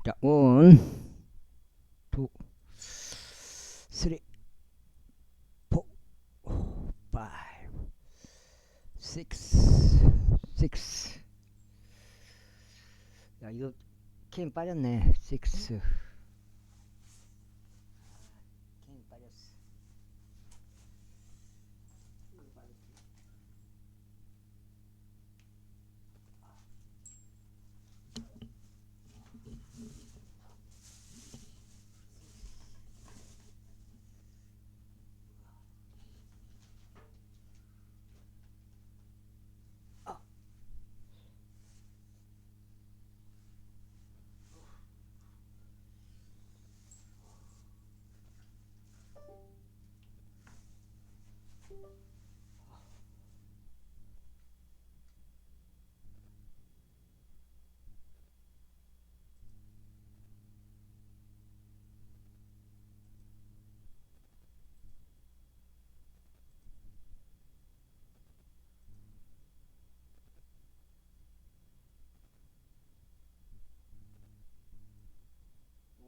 자, 1, 2, 3, 4, 5, 6, 6. 야, 이거 캠 빠졌네. 6. 캠 빠졌어.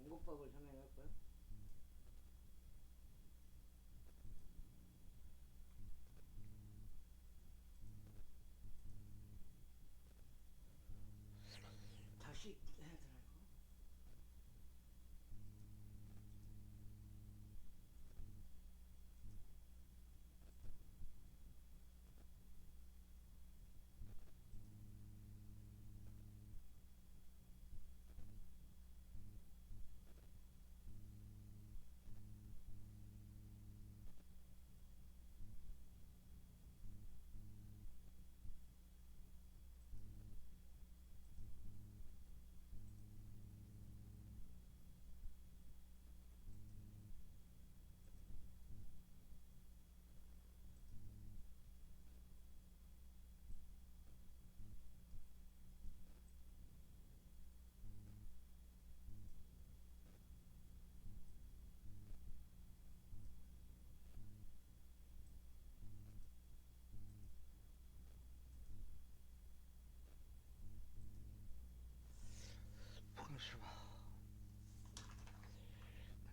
원고법을 설명할 거야? 다시 해야 되나 이거?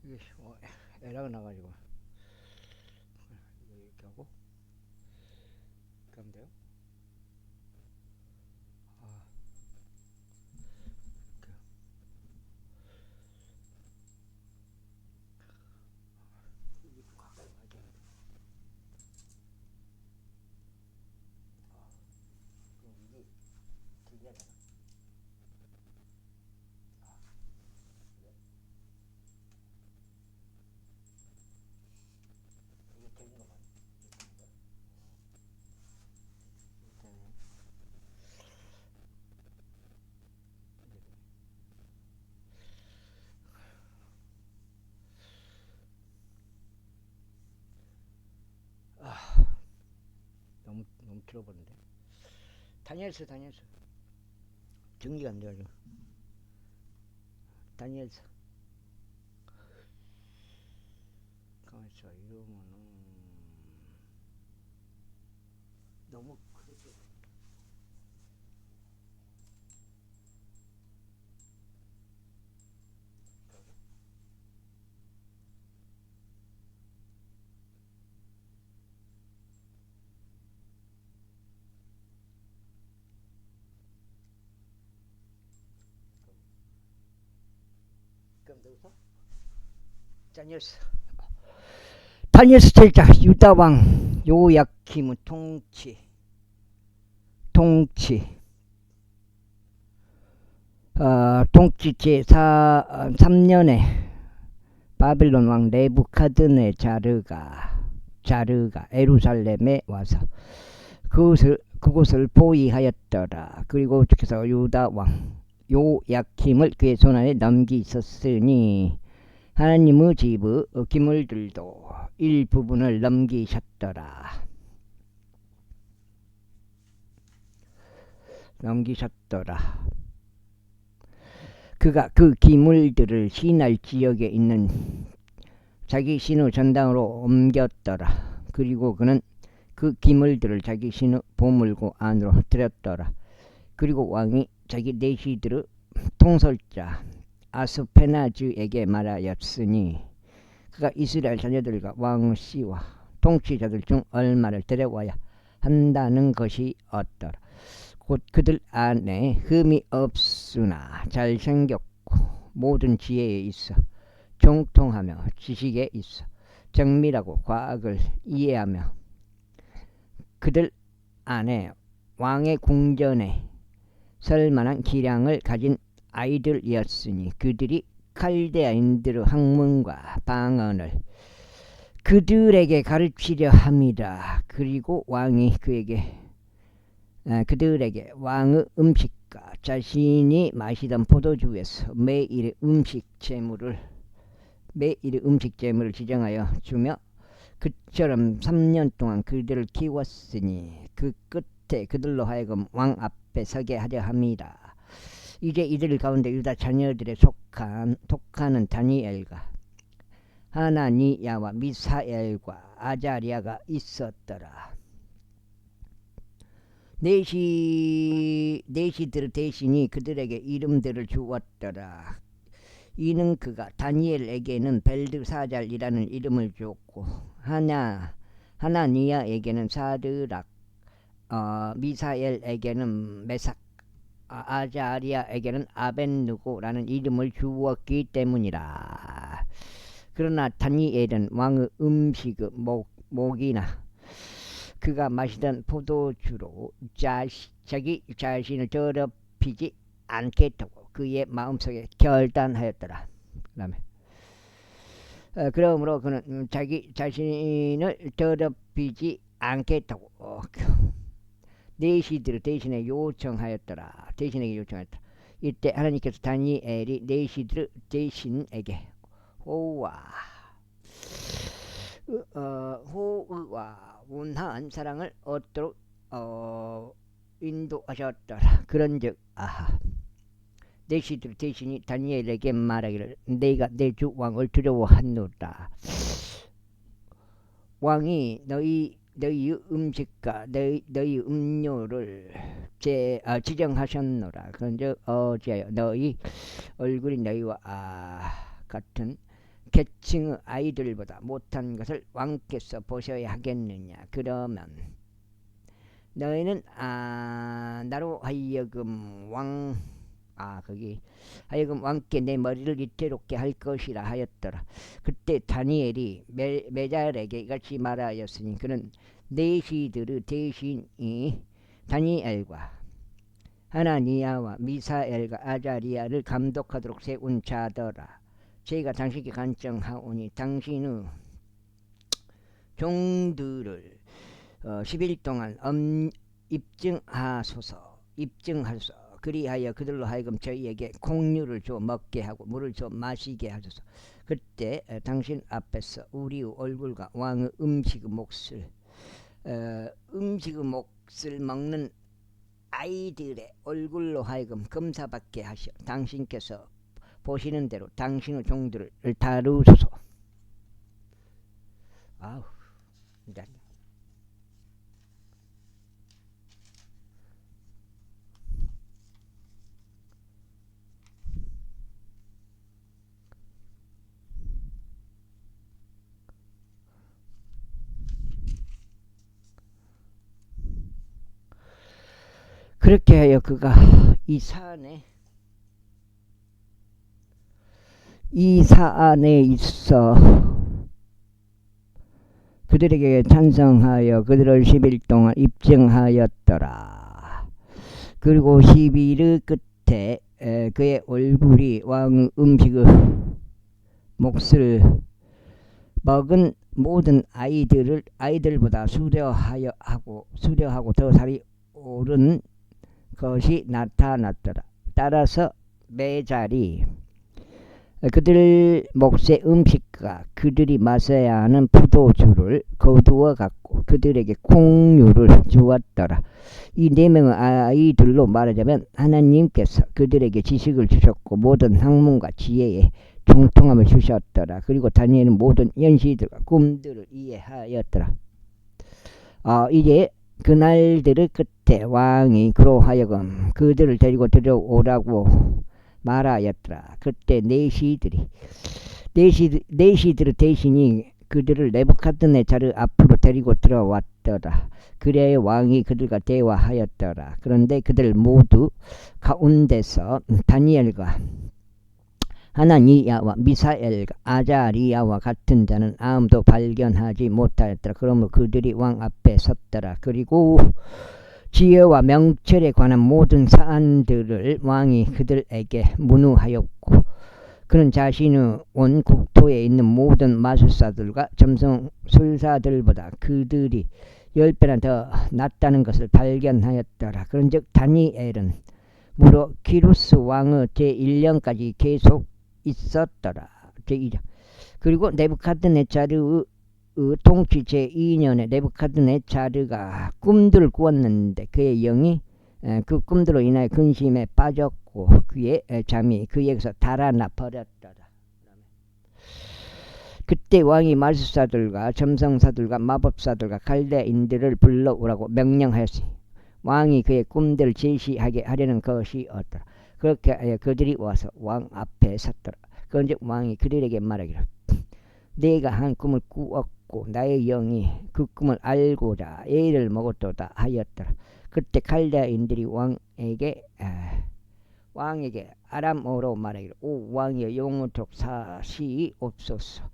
이게 에러가 나가지고 이거 이렇게 하고 이렇게 하면 돼요? 아, 이렇게. 이렇게 가까이 가야 돼. 그럼 이게 길게 하잖아. 그래. 이게 되는 거만 이렇게 하는 거야? 이렇게 하면 이게 돼. 너무 길어버린데. 다니엘스 정리가 안 돼가지고. 다니엘스 가만있어. 이러면은 너무 그렇게. 그럼 여기서 다니엘스 제자 유다왕 요야킴의 통치 통치 제 3년에 바빌론 왕 네부카드네자르가 에루살렘에 와서 그곳을 보위하였더라. 그리고 주께서 유다 왕 요야킴을 그의 손안에 넘기셨으니 하나님의 집의 기물들도 일부분을 넘기셨더라. 그가 그 기물들을 시날 지역에 있는 자기 신의 전당으로 옮겼더라. 그리고 그는 그 기물들을 자기 신의 보물고 안으로 들였더라. 그리고 왕이 자기 내시들의 통솔자 아스페나즈에게 말하였으니 그가 이스라엘 자녀들과 왕씨와 통치자들 중 얼마를 데려와야 한다는 것이 없더라. 곧 그들 안에 흠이 없으나 잘생겼고 모든 지혜에 있어 정통하며 지식에 있어 정밀하고 과학을 이해하며 그들 안에 왕의 궁전에 설만한 기량을 가진 아이들이었으니 그들이 칼데아인들의 학문과 방언을 그들에게 가르치려 함이라. 그리고 왕이 그들에게 왕의 음식과 자신이 마시던 포도주에서 매일의 음식 제물을 지정하여 주며 그처럼 3년 동안 그들을 키웠으니 그 끝에 그들로 하여금 왕 앞에 서게 하려 함이라. 이제 이들 가운데 유다 자녀들에 속하는 다니엘과 하나니야와 미사엘과 아자리아가 있었더라. 내시들 대신이 그들에게 이름들을 주었더라. 이는 그가 다니엘에게는 벨드사잘이라는 이름을 주었고 하나니야에게는 사드락, 미사엘에게는 메삭, 아자리아에게는 아벤누고라는 이름을 주었기 때문이라. 그러나 다니엘은 왕의 음식의 목이나 그가 마시던 포도주로 자기 자신을 더럽히지 않겠다고 그의 마음속에 결단하였더라. 그러므로 그는 자기 자신을 더럽히지 않겠다고 내시들 대신에 요청하였더라. 이때 하나님께서 다니엘이 내시들 대신에게 호의와 온화한 사랑을 얻도록 인도하셨더라. 그런즉 내시들 대신이 다니엘에게 말하기를 내가 내 주 왕을 두려워하노라. 왕이 너희의 음식과 너희 음료를 지정하셨노라. 그런즉 어찌하여 너희 얼굴이 너희와 같은 계층의 아이들보다 못한 것을 왕께서 보셔야 하겠느냐. 그러면 너희는 나로 하여금 왕께 내 머리를 위태롭게 할 것이라 하였더라. 그때 다니엘이 메잘에게 이같이 말하였으니 그는 내시들의 대신이 다니엘과 하나니야와 미사엘과 아자리아를 감독하도록 세운 자더라. 제가 당신께 간청하오니 당신의 종들을 10일 동안 입증하소서. 그리하여 그들로 하여금 저희에게 공유를 줘 먹게 하고 물을 줘 마시게 하소서. 그때 당신 앞에서 우리의 얼굴과 왕의 음식의 몫을 먹는 아이들의 얼굴로 하여금 검사받게 하시어 당신께서 보시는 대로 당신의 종들을 다루소서. 그렇게 하여 그가 이 사안에 있어 그들에게 찬성하여 그들을 10일 동안 입증하였더라. 그리고 10일의 끝에 그의 얼굴이 왕의 음식의 몫을 먹은 모든 아이들보다 수려하고 더 살이 오른 것이 나타났더라. 따라서 메잘이 그들 몫의 음식과 그들이 마셔야 하는 포도주를 거두어 갖고 그들에게 공유를 주었더라. 이 4명의 아이들로 말하자면 하나님께서 그들에게 지식을 주셨고 모든 학문과 지혜에 정통함을 주셨더라. 그리고 다니엘은 모든 연시들과 꿈들을 이해하였더라. 이제 그날들의 끝에 왕이 그로 하여금 그들을 데리고 들어오라고 말하였더라. 그때 내시들 대신이 그들을 네부갓네자르 앞으로 데리고 들어왔더라. 그래야 왕이 그들과 대화하였더라. 그런데 그들 모두 가운데서 다니엘과 하나니야와 미사엘과 아자리야와 같은 자는 아무도 발견하지 못하였더라. 그러므로 그들이 왕 앞에 섰더라. 그리고 지혜와 명철에 관한 모든 사안들을 왕이 그들에게 문의하였고 그는 자신의 온 국토에 있는 모든 마술사들과 점성술사들보다 그들이 10배나 더 낫다는 것을 발견하였더라. 그런즉 다니엘은 무려 키루스 왕의 제1년까지 계속 있었더라. 제2장. 그리고 네부갓네자르의 통치 제2년에 네부갓네자르가 꿈들을 꾸었는데 그의 영이 그 꿈들로 인하여 근심에 빠졌고 그의 잠이 그에게서 달아나 버렸더라. 그때 왕이 마술사들과 점성사들과 마법사들과 갈대인들을 불러오라고 명령하였으니 왕이 그의 꿈들을 제시하게 하려는 것이었더라. 그렇게 하여 그들이 와서 왕 앞에 섰더라. 그런즉 왕이 그들에게 말하기를 내가 한 꿈을 꾸었고 나의 영이 그 꿈을 알고자 애를 먹었도다 하였더라. 그때 갈대인들이 왕에게 아람어로 말하기를 오 왕이여 영원토록 사시옵소서.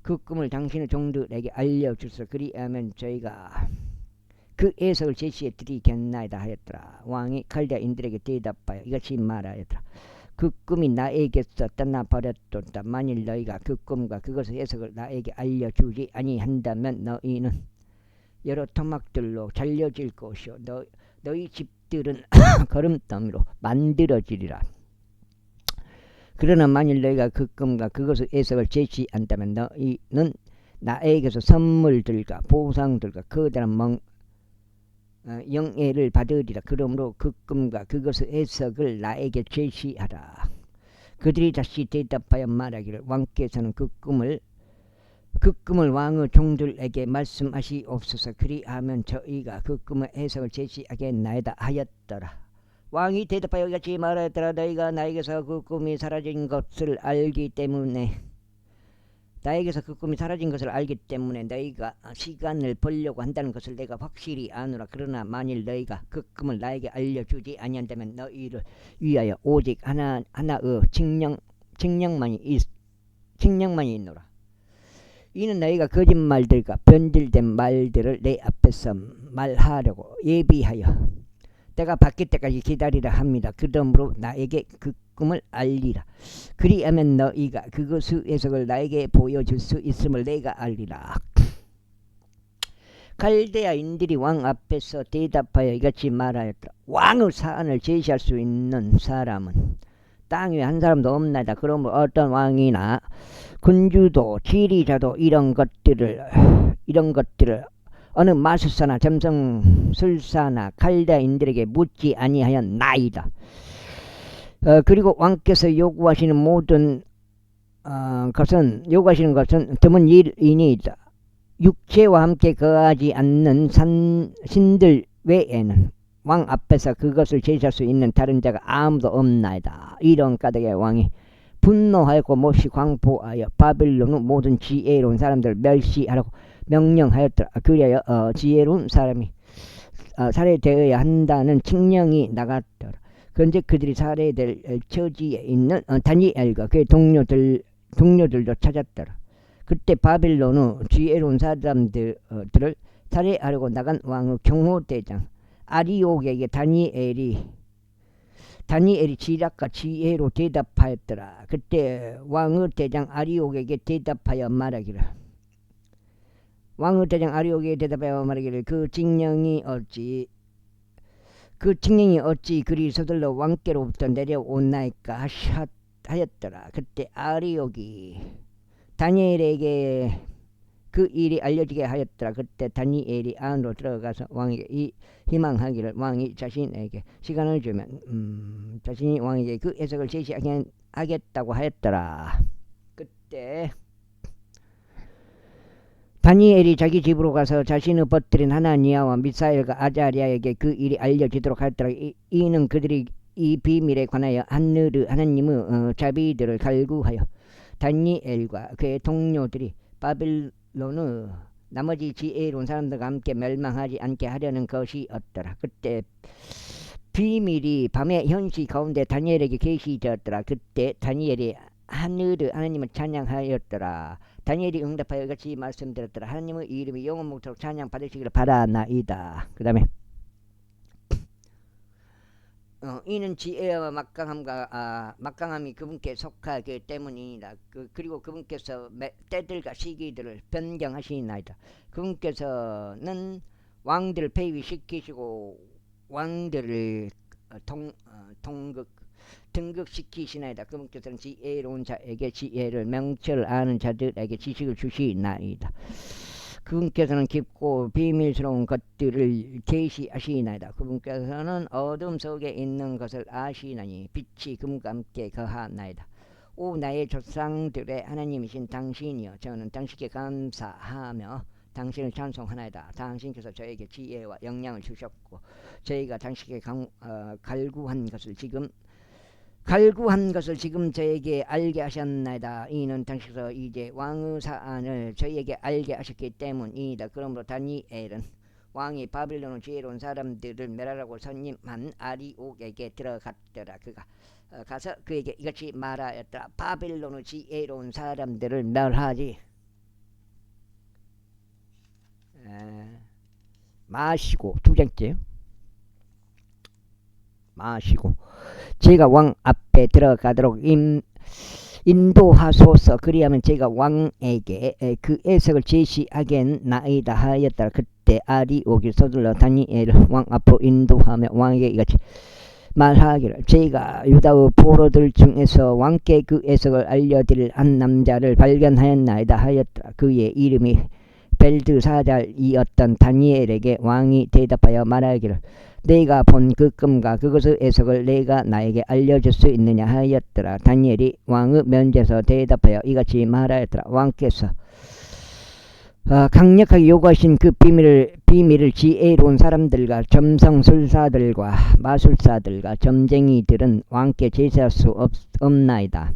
그 꿈을 당신의 종들에게 알려주소서. 그리하면 저희가 그 해석을 제시해 드리겠나이다 하였더라. 왕이 갈대인들에게 대답하여 이같이 말하였더라. 그 꿈이 나에게서 떠나버렸도다. 만일 너희가 그 꿈과 그것의 해석을 나에게 알려주지 아니한다면 너희는 여러 토막들로 잘려질 것이요 너희 집들은 거름더미로 만들어지리라. 그러나 만일 너희가 그 꿈과 그것의 해석을 제시한다면 너희는 나에게서 선물들과 보상들과 거대한 영예를 받으리라. 그러므로 그 꿈과 그것의 해석을 나에게 제시하라. 그들이 다시 대답하여 말하기를 왕께서는 그 꿈을 왕의 종들에게 말씀하시옵소서. 그리하면 저희가 그 꿈의 해석을 제시하겠나이다 하였더라. 왕이 대답하여 이같이 말하였더라. 너희가 나에게서 그 꿈이 사라진 것을 알기 때문에 너희가 시간을 벌려고 한다는 것을 내가 확실히 아노라. 그러나 만일 너희가 그 꿈을 나에게 알려주지 아니한다면 너희를 위하여 오직 하나의 칙령만이 있노라. 이는 너희가 거짓말들과 변질된 말들을 내 앞에서 말하려고 예비하여 때가 바뀔 때까지 기다리라 합니다. 그러므로 나에게 그 꿈을 알리라. 그리하면 너희가 그것의 해석을 나에게 보여줄 수 있음을 내가 알리라. 갈대아인들이 왕 앞에서 대답하여 이같이 말하였다. 왕의 사안을 제시할 수 있는 사람은 땅 위에 한 사람도 없나이다. 그러므로 어떤 왕이나 군주도 지리자도 이런 것들을 어느 마술사나 점성술사나 갈대아인들에게 묻지 아니하였나이다. 그리고 왕께서 요구하시는 것은 드문 일이니이다. 육체와 함께 거하지 않는 신들 외에는 왕 앞에서 그것을 제시할 수 있는 다른 자가 아무도 없나이다. 이런 까닭에 왕이 분노하였고 몹시 광포하여 바빌론의 모든 지혜로운 사람들을 멸시하라고 명령하였더라. 그리하여 지혜로운 사람이 살해되어야 한다는 칙령이 나갔더라. 그런데 그들이 살해될 처지에 있는 다니엘과 그의 동료들도 찾았더라. 그때 바빌론의 지혜로운 사람들을 살해하려고 나간 왕의 경호대장 아리옥에게 다니엘이 지략과 지혜로 대답하였더라. 그때 왕의 대장 아리옥에게 대답하여 말하기를 그 칙령이 어찌 그리 서둘러 왕께로부터 내려오나이까 하였더라. 그때 아리옥이 다니엘에게 그 일이 알려지게 하였더라. 그때 다니엘이 안으로 들어가서 왕에게 희망하기를 왕이 자신에게 시간을 주면 자신이 왕에게 그 해석을 제시하겠다고 하였더라. 그때 다니엘이 자기 집으로 가서 자신의 벗들인 하나니야와 미사엘과 아자리아에게 그 일이 알려지도록 하였더라. 이는 그들이 이 비밀에 관하여 하나님의 자비들을 갈구하여 다니엘과 그의 동료들이 바빌론의 나머지 지혜로운 사람들과 함께 멸망하지 않게 하려는 것이었더라. 그때 비밀이 밤의 현시 가운데 다니엘에게 계시되었더라. 그때 다니엘이 하나님을 찬양하였더라. 다니엘이 응답하여 이같이 말씀드렸더라. 하나님의 이름이 영원 무토록 찬양 받으시기를 바라나이다. 그 다음에 이는 지혜와 막강함이 그분께 속하기 때문이니라. 그리고 그분께서 때들과 시기들을 변경하시나이다. 그분께서는 왕들을 폐위시키시고 왕들을 등극시키시나이다. 그분께서는 지혜로운 자에게 지혜를, 명철을 아는 자들에게 지식을 주시나이다. 그분께서는 깊고 비밀스러운 것들을 계시하시나이다. 그분께서는 어둠 속에 있는 것을 아시나니 빛이 그분과 함께 거하나이다. 오 나의 조상들의 하나님이신 당신이여, 저는 당신께 감사하며 당신을 찬송하나이다. 당신께서 저에게 지혜와 역량을 주셨고 저희가 당신께 갈구한 것을 지금 저에게 알게 하셨나이다. 이는 당신께서 이제 왕의 사안을 저희에게 알게 하셨기 때문이다. 그러므로 다니엘은 왕이 바빌론의 지혜로운 사람들을 멸하라고 선임한 아리옥에게 들어갔더라. 그가 가서 그에게 이같이 말하였더라. 바빌론의 지혜로운 사람들을 멸하지 마시고, 두 번째요, 마시고 제가 왕 앞에 들어가도록 인도하소서. 그리하면 제가 왕에게 그 해석을 제시하겠나이다 하였더라. 그때 아리옥이 서둘러 다니엘을 왕 앞으로 인도하며 왕에게 이같이 말하기를, 제가 유다의 포로들 중에서 왕께 그 해석을 알려드릴 한 남자를 발견하였나이다 하였더라. 그의 이름이 벨드사잘이었던 다니엘에게 왕이 대답하여 말하기를, 내가 본 그 꿈과 그것의 해석을 내가 나에게 알려줄 수 있느냐 하였더라. 다니엘이 왕의 면제에서 대답하여 이같이 말하였더라. 왕께서 강력하게 요구하신 그 비밀을 지혜로운 사람들과 점성술사들과 마술사들과 점쟁이들은 왕께 제시할 수 없나이다.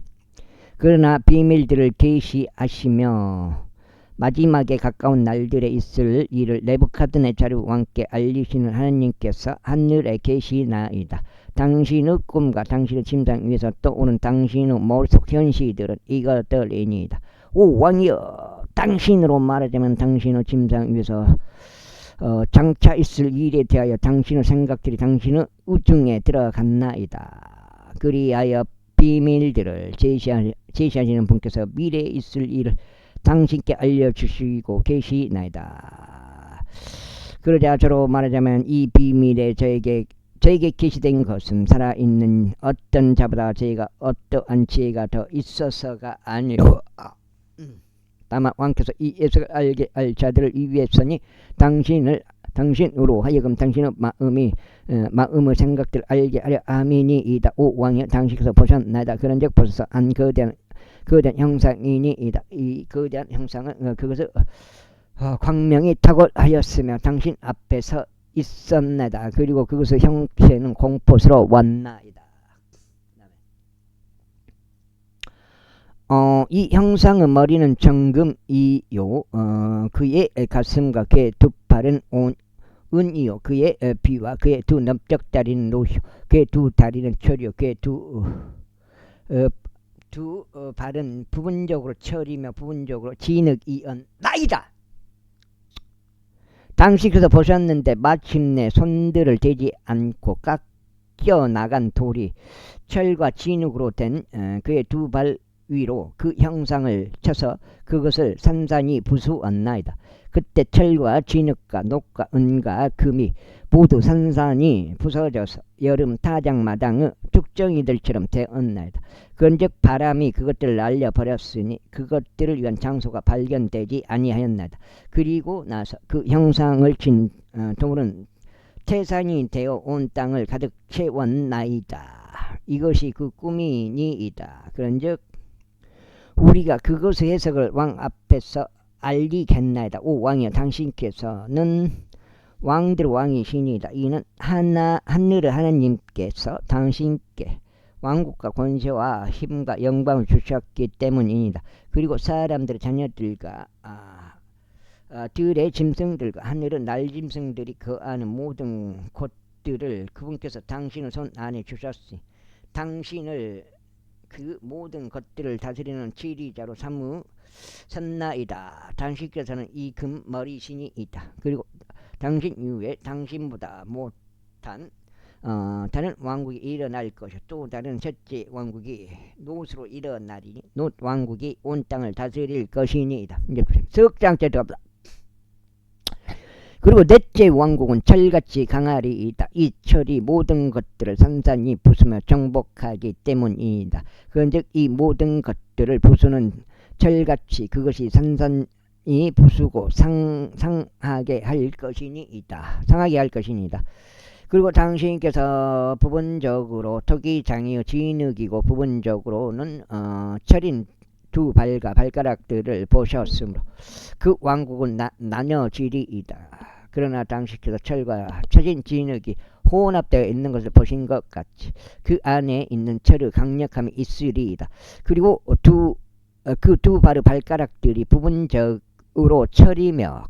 그러나 비밀들을 계시하시며 마지막에 가까운 날들에 있을 일을 네부갓네살 왕께 알리시는 하나님께서 하늘에 계시나이다. 당신의 꿈과 당신의 침상 위에서 떠오른 당신의 머릿속 현시들은 이것들이니이다. 오 왕이여, 당신으로 말하자면 당신의 침상 위에서 장차 있을 일에 대하여 당신의 생각들이 당신의 우중에 들어갔나이다. 그리하여 비밀들을 제시하시는 분께서 미래에 있을 일을 당신께 알려주시고 계시나이다. 그러자 저로 말하자면 이 비밀에 저에게 계시된 것은 살아있는 어떤 자보다 저희가 어떠한 지혜가 더 있어서가 아니요, 다만 왕께서 이 해석을 알게 할 자들을 위해서니 당신으로 하여금 당신의 마음의 생각들을 알게 하려 아미니이다. 오 왕이여, 당신께서 보셨나이다. 그런즉 보소서, 한 거대한 형상이니이다. 이 거대한 형상은 그것을 광명이 탁월하였으며 당신 앞에 서 있었나이다. 그리고 그것의 형체는 공포스러웠나이다. 이 형상의 머리는 정금이요, 그의 가슴과 그의 두 팔은 은이요, 그의 비와 그의 두 넓적다리는 노시요, 그의 두 다리는 철이요, 그의 두 발은 부분적으로 철이며 부분적으로 진흙이었나이다. 당신께서 보셨는데 마침내 손들을 대지 않고 깎여 나간 돌이 철과 진흙으로 된 그의 두 발 위로 그 형상을 쳐서 그것을 산산이 부수었나이다. 그때 철과 진흙과 녹과 은과 금이 모두 산산이 부서져서 여름 타작마당의 죽정이들처럼 되었나이다. 그런즉 바람이 그것들을 날려버렸으니 그것들을 위한 장소가 발견되지 아니하였나이다. 그리고 나서 그 형상을 친 돌은 태산이 되어 온 땅을 가득 채웠나이다. 이것이 그 꿈이니이다. 그런즉 우리가 그것의 해석을 왕 앞에서 알리겠나이다. 오 왕이여, 당신께서는 왕들 왕이 신이다. 이는 하늘의 하나님께서 당신께 왕국과 권세와 힘과 영광을 주셨기 때문입니다. 그리고 사람들의 자녀들과 들의 짐승들과 하늘의 날짐승들이 거하는 모든 곳들을 그분께서 당신의 손 안에 주셨으니 당신을 그 모든 것들을 다스리는 지리자로 삼으셨나이다. 당신께서는 이 금머리신이이다. 그리고 당신 이후에 당신보다 못한 다른 왕국이 일어날 것이요 또 다른 첫째 왕국이 놋으로 일어나리니 놋 왕국이 온 땅을 다스릴 것이니이다. 이제 석장째 들어갑니다. 그리고 넷째 왕국은 철같이 강하리이다. 이 철이 모든 것들을 산산히 부수며 정복하기 때문이다. 그런즉 이 모든 것들을 부수는 철같이 그것이 산산히 부수고 상하게 할 것이니이다. 상하게 할 것이니이다. 그리고 당신께서 부분적으로 토기장이요 진흙이고 부분적으로는 철인 두 발과 발가락들을 보셨으므로 그 왕국은 나눠지리이다. 그러나 당신께서 철과 철인 진흙이 혼합되어 있는 것을 보신 것 같이 그 안에 있는 철의 강력함이 있으리이다. 그리고 그 두 발의 발가락들이 부분적으로 철이며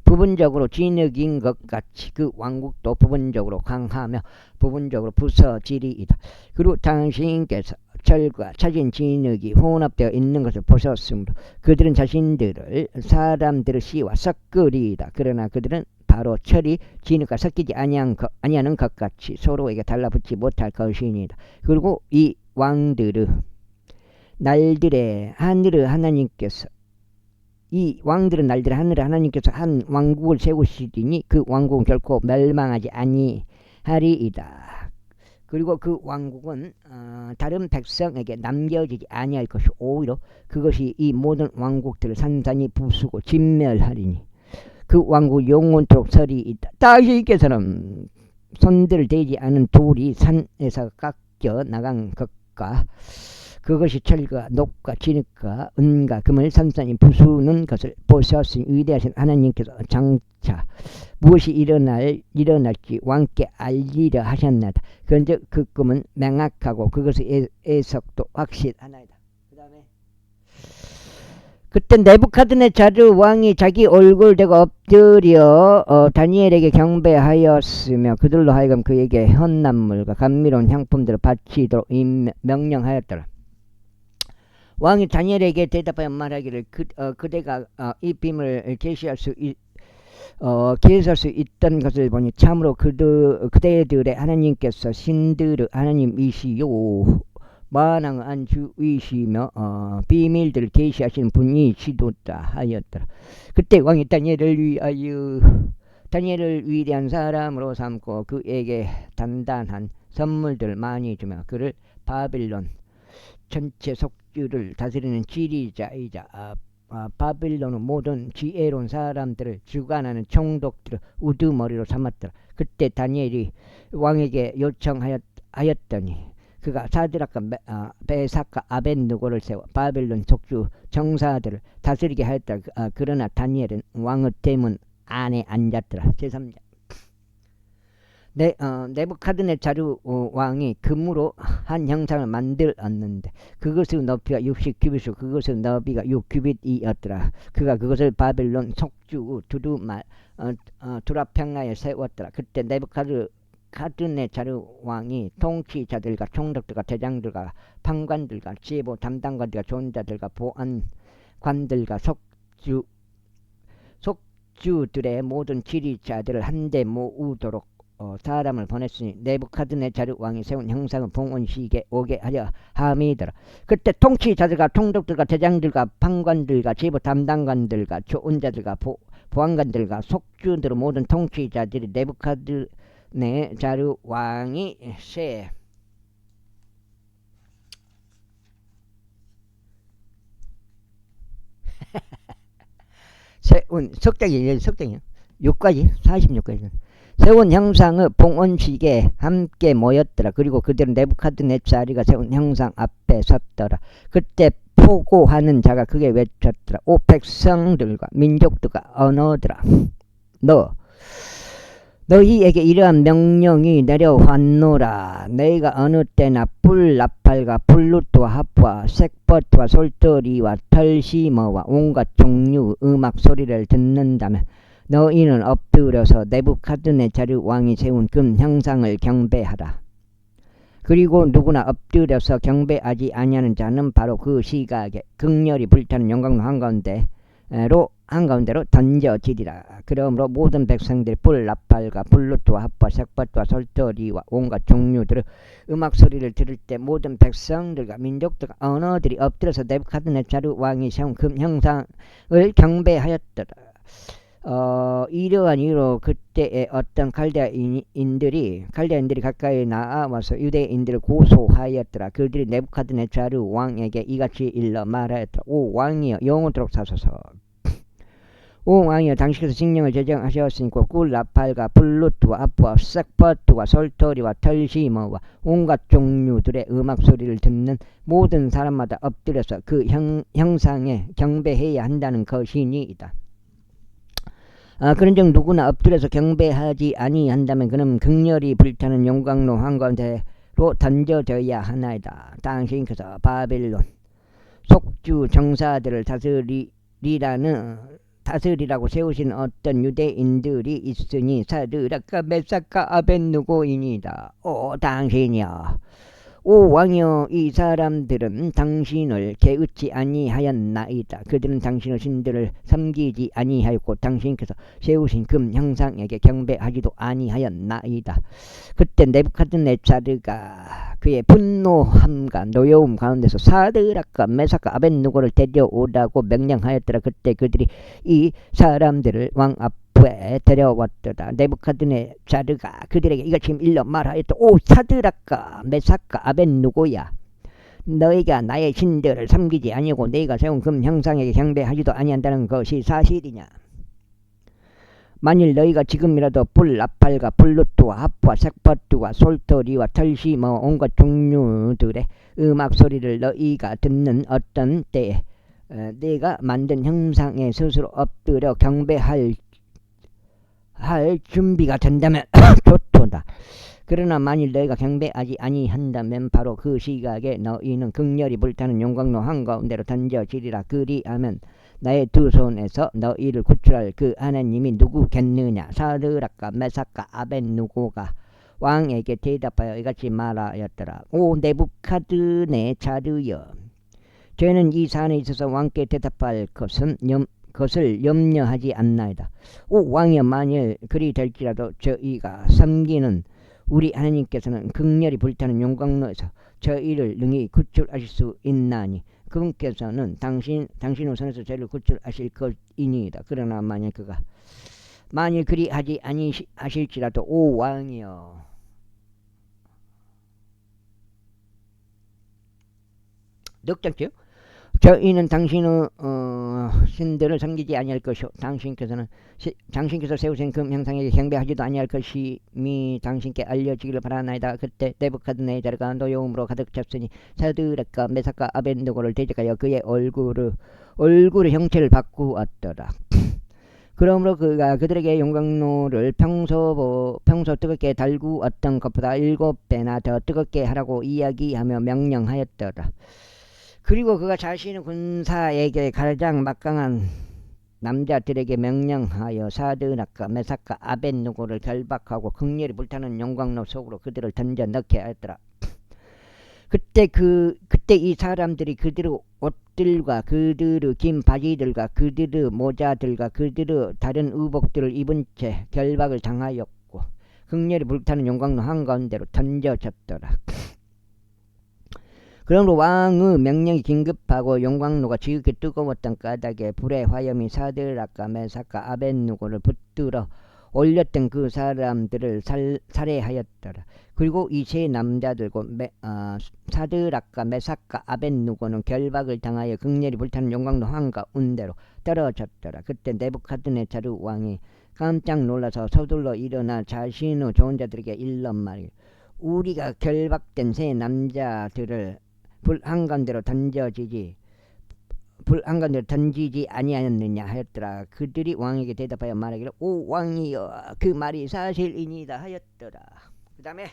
부분적으로 진흙인 것 같이 그 왕국도 부분적으로 강하며 부분적으로 부서지리이다. 그리고 당신께서 철과 차진 진흙이 혼합되어 있는 것을 보셨으므로 그들은 자신들을 사람들의 씨와 섞으리이다. 그러나 그들은 바로 철이 진흙과 섞이지 아니하는 것 같이 서로에게 달라붙지 못할 것이니이다. 그리고 이 왕들의 날들의 하늘의 하나님께서 이 왕들은 날들의 하늘의 하나님께서 한 왕국을 세우시리니 그 왕국은 결코 멸망하지 아니하리이다. 그리고 그 왕국은 다른 백성에게 남겨지지 아니할 것이고 오히려 그것이 이 모든 왕국들을 산산히 부수고 진멸하리니 그 왕국 영원토록 서리이다. 당신께서는 손들 대지 않은 돌이 산에서 깎여 나간 것과 그것이 철과 녹과 진흙과 은과 금을 산산히 부수는 것을 보셨으니 위대하신 하나님께서 장차 무엇이 일어날지 왕께 알리려 하셨나이다. 그런즉 그 꿈은 명확하고 그것의 해석도 확실하나이다. 그 다음에 그때 네부갓네살 왕이 자기 얼굴 대고 엎드려 다니엘에게 경배하였으며 그들로 하여금 그에게 헌난물과 감미로운 향품들을 바치도록 명령하였더라. 왕이 다니엘에게 대답하여 말하기를 그대가 이 비밀을 계시할 수 있던 것을 보니 참으로 그대들의 하나님께서 신들의 하나님이시요 만왕한 주이시며 비밀들을 계시하시는 분이시도다 하였더라. 그때 왕이 다니엘을 위대한 사람으로 삼고 그에게 단단한 선물들을 많이 주며 그를 바빌론 전체 속주를 다스리는 지리자이자 바빌론의 모든 지혜로운 사람들을 주관하는 총독들을 우두머리로 삼았더라. 그때 다니엘이 왕에게 요청하였더니 그가 사드락과 베삭과 아벳느고를 세워 바빌론 속주 정사들을 다스리게 하였더라. 그러나 다니엘은 왕의 대문 안에 앉았더라. 제3장 네부갓네살 왕이 금으로 한 형상을 만들었는데 그것의 높이가 60규빗이고 그것의 너비가 6규빗이었더라. 그가 그것을 바빌론 속주 두라평야에 세웠더라. 그때 네부갓네살 왕이 통치자들과 총독들과 대장들과 판관들과 제보 담당관들과 존자들과 보안관들과 속주들의 모든 지리자들을 한데 모으도록 사람을 보냈으니 네부갓네살 왕이 세운 형상을 봉헌식에 오게 하려 함이더라. 그때 통치자들과 총독들과 대장들과 판관들과 제보 담당관들과 조언자들과 보안관들과 속주들의 모든 통치자들이 네부갓네살 왕이 세운 석장이에요. 6까지 46까지 세운 형상의 봉헌식에 함께 모였더라. 그리고 그들은 네부갓네살이가 세운 형상 앞에 섰더라. 그때 포고하는 자가 크게 외쳤더라. 오 백성들과 민족들과 언어들아, 너 너희에게 이러한 명령이 내려왔노라. 너희가 어느 때나 뿔 나팔과 플루트와 하프와 색버트와 솔더리와 털시머와 온갖 종류 음악 소리를 듣는다면 너희는 엎드려서 네부카드네자르 왕이 세운 금 형상을 경배하라. 그리고 누구나 엎드려서 경배하지 아니하는 자는 바로 그 시각에 극렬히 불타는 영광로 한가운데로 던져지리라. 그러므로 모든 백성들이 뿔 나팔과 플루트와 하프와 색버트와 솔더리와 온갖 종류들의 음악 소리를 들을 때 모든 백성들과 민족들과 언어들이 엎드려서 네부카드네자르 왕이 세운 금 형상을 경배하였더라. 이러한 이유로 그때에 어떤 칼데아인들이 가까이 나와서 유대인들을 고소하였더라. 그들이 네부카드네자르 왕에게 이같이 일러 말하였더라. 오 왕이여, 영원토록 사소서. 오 왕이여, 당신께서 징령을 제정하셨으니까 꿀 나팔과 플루트와 하프와 색버트와 솔더리와 털시머와 온갖 종류들의 음악 소리를 듣는 모든 사람마다 엎드려서 그 형상에 경배해야 한다는 것이니이다. 그런즉 누구나 엎드려서 경배하지 아니한다면 그는 극렬히 불타는 영광로 한가운데로 던져져야 하나이다. 당신께서 바벨론 속주 정사들을 다스리라고 세우신 어떤 유대인들이 있으니 사드락과 메삭과 아벳누고이니이다. 오 당신이여, 오 왕이여, 이 사람들은 당신을 개의치 아니하였나이다. 그들은 당신의 신들을 섬기지 아니하였고 당신께서 세우신 금 형상에게 경배하지도 아니하였나이다. 그때 네부카드네자르가 그의 분노함과 노여움 가운데서 사드락과 메삭과 아벳누고를 데려오라고 명령하였더라. 그때 그들이 이 사람들을 왕 앞에 데려왔더라. 네부카드네자르가 그들에게 이같이 일러 말하였다. 오 사드락과 메삭과 아벳누고야, 너희가 나의 신들을 섬기지 아니하고 너희가 세운 금 형상에게 경배하지도 아니한다는 것이 사실이냐? 만일 너희가 지금이라도 뿔 나팔과 플루트와 하프와 색버트와 솔더리와 털시머 온갖 종류들의 음악 소리를 너희가 듣는 어떤 때에 내가 만든 형상에 스스로 엎드려 경배할 준비가 된다면 좋도다. 그러나 만일 너희가 경배하지 아니한다면 바로 그 시각에 너희는 극렬히 불타는 영광로 한가운데로 던져지리라. 그리하면 나의 두 손에서 너희를 구출할 그 하나님이 누구겠느냐? 사드락과 메삭과 아벳누고가 왕에게 대답하여 이같이 말하였더라. 오 네부카드네자르여, 저는 이 사안에 있어서 왕께 대답할 것을 염려하지 않나이다. 오 왕이여, 만일 그리 될지라도 저희가 섬기는 우리 하나님께서는 극렬히 불타는 영광로에서 저희를 능히 구출하실 수 있나니 그분께서는 당신의 손에서 저희를 구출하실 것이니이다. 그러나 만일 그리 하지 아니하실지라도 오 왕이여, 넉장죠? 저희는 당신의 신들을 섬기지 아니할 것이요, 당신께서 세우신 금 형상에게 경배하지도 아니할 것임이 당신께 알려지기를 바라나이다. 그때 네부카드네자르가 노여움으로 가득 찼으니 사드락과 메삭과 아벳누고를 대적하여 그의 얼굴의 형체를 바꾸었더라. 그러므로 그가 그들에게 영광로를 평소 뜨겁게 달구었던 것보다 7배나 더 뜨겁게 하라고 이야기하며 명령하였더라. 그리고 그가 자신의 군사에게 가장 막강한 남자들에게 명령하여 사드락과 메삭과 아벳누고를 결박하고 극렬히 불타는 영광로 속으로 그들을 던져 넣게 하였더라. 그때 이 사람들이 그들의 옷들과 그들의 긴 바지들과 그들의 모자들과 그들의 다른 의복들을 입은 채 결박을 당하였고 극렬히 불타는 영광로 한가운데로 던져졌더라. 그러므로 왕의 명령이 긴급하고 영광로가 지극히 뜨거웠던 까닭에 불의 화염이 사드락과 메삭과 아벳누고를 붙들어 올렸던 그 사람들을 살해하였더라. 그리고 이 세 남자들과 사드락과 메삭과 아벳누고는 결박을 당하여 극렬히 불타는 영광로 한가운데로 떨어졌더라. 그때 네부카드네자르 왕이 깜짝 놀라서 서둘러 일어나 자신의 조언자들에게 일러 말이요, 우리가 결박된 세 남자들을 불 한가운데로 던져지지 불 한가운데 던지지 아니하였느냐 하였더라. 그들이 왕에게 대답하여 말하기를 오 왕이여 그 말이 사실이니이다 하였더라. 그 다음에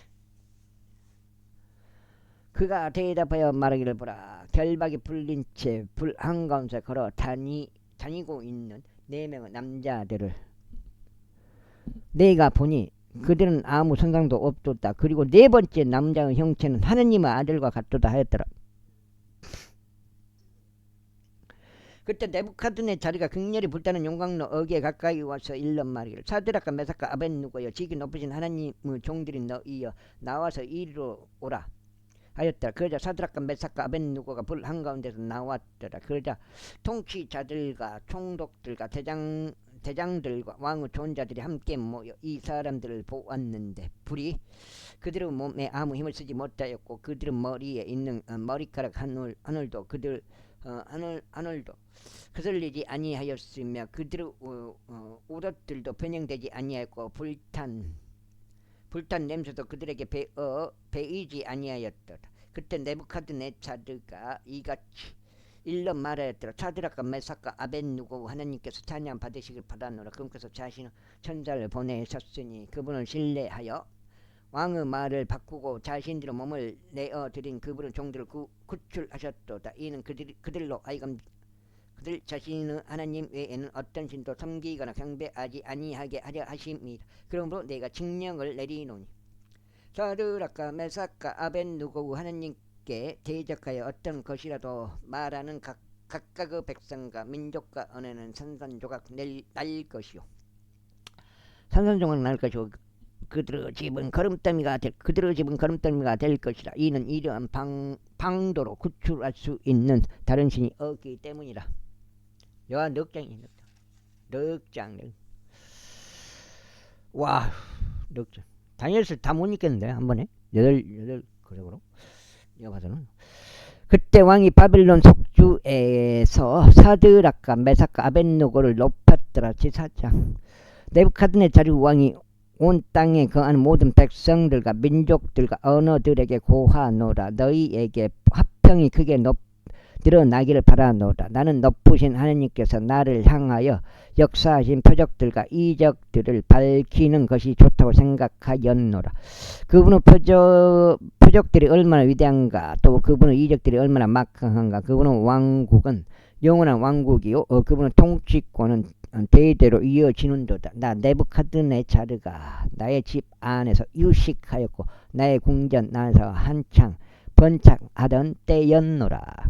그가 대답하여 말하기를 보라 결박이 풀린 채 불 한가운데 걸어 다니고 있는 4명의 남자들을 내가 보니 그들은 아무 손상도 없도다. 그리고 4번째 남자의 형체는 하느님의 아들과 같도다 하였더라. 그때 네부갓네살이 극렬히 불타는 용광로 어귀에 가까이 와서 일러 말하기를 사드락과 메삭과 아벳느고여 지극히 높으신 하나님의 종들이 너희여 나와서 이리로 오라 하였더라. 그러자 사드락과 메삭과 아벳느고가 불 한가운데서 나왔더라. 그러자 통치자들과 총독들과 대장들과 왕의 존자들이 함께 모여 이 사람들을 보았는데 불이 그들의 몸에 아무 힘을 쓰지 못하였고 그들의 머리에 있는 머리카락 하늘도 하늘도 거슬리지 아니하였으며 그들의 옷들도 변형되지 아니하였고 불탄 냄새도 그들에게 배이지 아니하였더라. 그때 네부갓네살가 이같이 일러 말하였더라. 사드락과 메삭과 아벳느고 하나님께서 찬양 받으시길 바라노라. 그분께서 자신의 천사를 보내셨으니 그분을 신뢰하여 왕의 말을 바꾸고 자신들의 몸을 내어드린 그분의 종들을 구출하셨도다. 이는 그들로 하여금 그들 자신의 하나님 외에는 어떤 신도 섬기거나 경배하지 아니하게 하려 하심이라. 그러므로 내가 칙령을 내리노니 사드락과 메삭과 아벳느고 하나님께 대적하여 어떤 것이라도 말하는 각각의 백성과 민족과 언어는 산산조각 날 것이요 산산조각 날 것이요 그들의 집은 걸음더미가 될 것이라. 이는 이러한 방도로 구출할 수 있는 다른 신이 없기 때문이라. 여하 넉장. 와 넉장. 다니엘서 다 못 읽겠는데 한 번에 8 그래로 내가 봐서는. 그때 왕이 바빌론 속주에서 사드락과 메삭과 아벳느고를 높였더라. 제4장. 네부갓네살 왕이 온 땅에 거하는 모든 백성들과 민족들과 언어들에게 고하노라. 너희에게 화평이 크게 드러나기를 바라노라. 나는 높으신 하나님께서 나를 향하여 역사하신 표적들과 이적들을 밝히는 것이 좋다고 생각하였노라. 그분의 표적들이 얼마나 위대한가, 또 그분의 이적들이 얼마나 막강한가. 그분의 왕국은 영원한 왕국이요 그분의 통치권은 대대로 이어지는도다. 나 네부갓네살가 나의 집 안에서 유식하였고 나의 궁전 안에서 한창 번창하던 때였노라.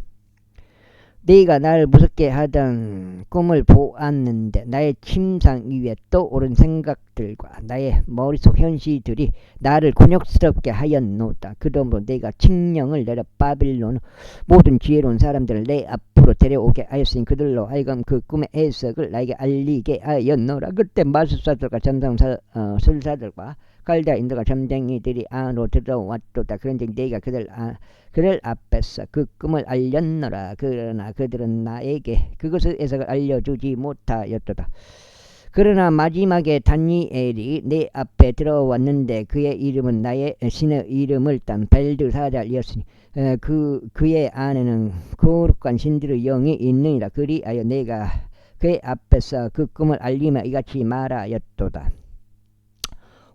네가 나를 무섭게 하던 꿈을 보았는데 나의 침상 위에 떠오른 생각들과 나의 머릿속 현시들이 나를 곤욕스럽게 하였노다. 그러므로 내가 칙령을 내려 바빌론 모든 지혜로운 사람들을 내 앞으로 데려오게 하였으니 그들로 하여금 그 꿈의 해석을 나에게 알리게 하였노라. 그때 마술사들과 점성술사들과 갈대아인들과 점쟁이들이 안으로 들어왔도다. 그런데 네가 그들 앞에서 그 꿈을 알렸노라. 그러나 그들은 나에게 그것의 해석을 알려주지 못하였도다. 그러나 마지막에 다니엘이 내 앞에 들어왔는데 그의 이름은 나의 신의 이름을 딴 벨드사잘이었으니 그의 안에는 거룩한 신들의 영이 있느니라. 그리하여 내가 그의 앞에서 그 꿈을 알리며 이같이 말하였도다.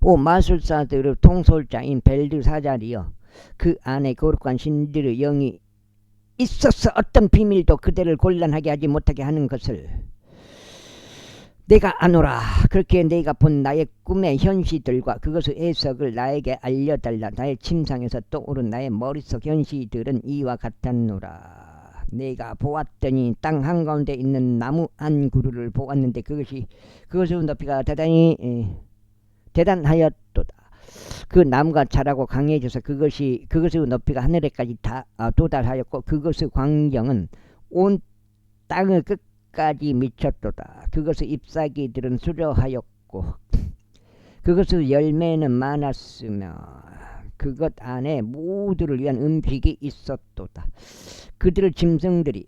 오 마술사들의 통솔자인 벨드사잘이여, 그 안에 거룩한 신들의 영이 있어서 어떤 비밀도 그들을 곤란하게 하지 못하게 하는 것을 내가 아노라. 그렇게 내가 본 나의 꿈의 현시들과 그것의 해석을 나에게 알려달라. 나의 침상에서 떠오른 나의 머릿속 현시들은 이와 같았노라. 내가 보았더니 땅 한가운데 있는 나무 한 그루를 보았는데 그것의 높이가 대단하였도다. 그 나무가 자라고 강해져서 그것의 높이가 하늘에까지 도달하였고 그것의 광경은 온 땅의 끝까지 미쳤도다. 그것의 잎사귀들은 수려하였고 그것의 열매는 많았으며 그것 안에 모두를 위한 음식이 있었도다. 그들의 짐승들이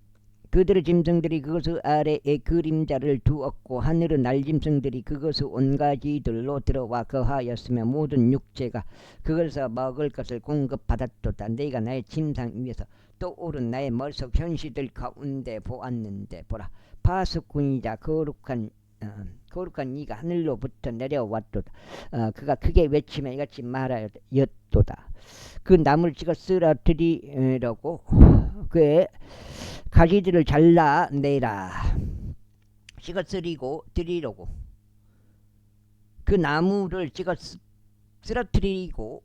그들의 짐승들이 그것의 아래에 그림자를 두었고 하늘의 날짐승들이 그것의 온가지들로 들어와 거하였으며 모든 육체가 그것에서 먹을 것을 공급받았도다. 내가 나의 침상 위에서 떠오른 나의 머릿속 현시들 가운데 보았는데 보라, 파수꾼이자 거룩한 이가 하늘로부터 내려왔도다. 그가 크게 외치며 이같이 말하였도다. 그 나무를 찍어 쓰러뜨리려고 그의 가지들을 잘라내라. 찍어 드리려고 그 나무를 찍어 쓰러뜨리고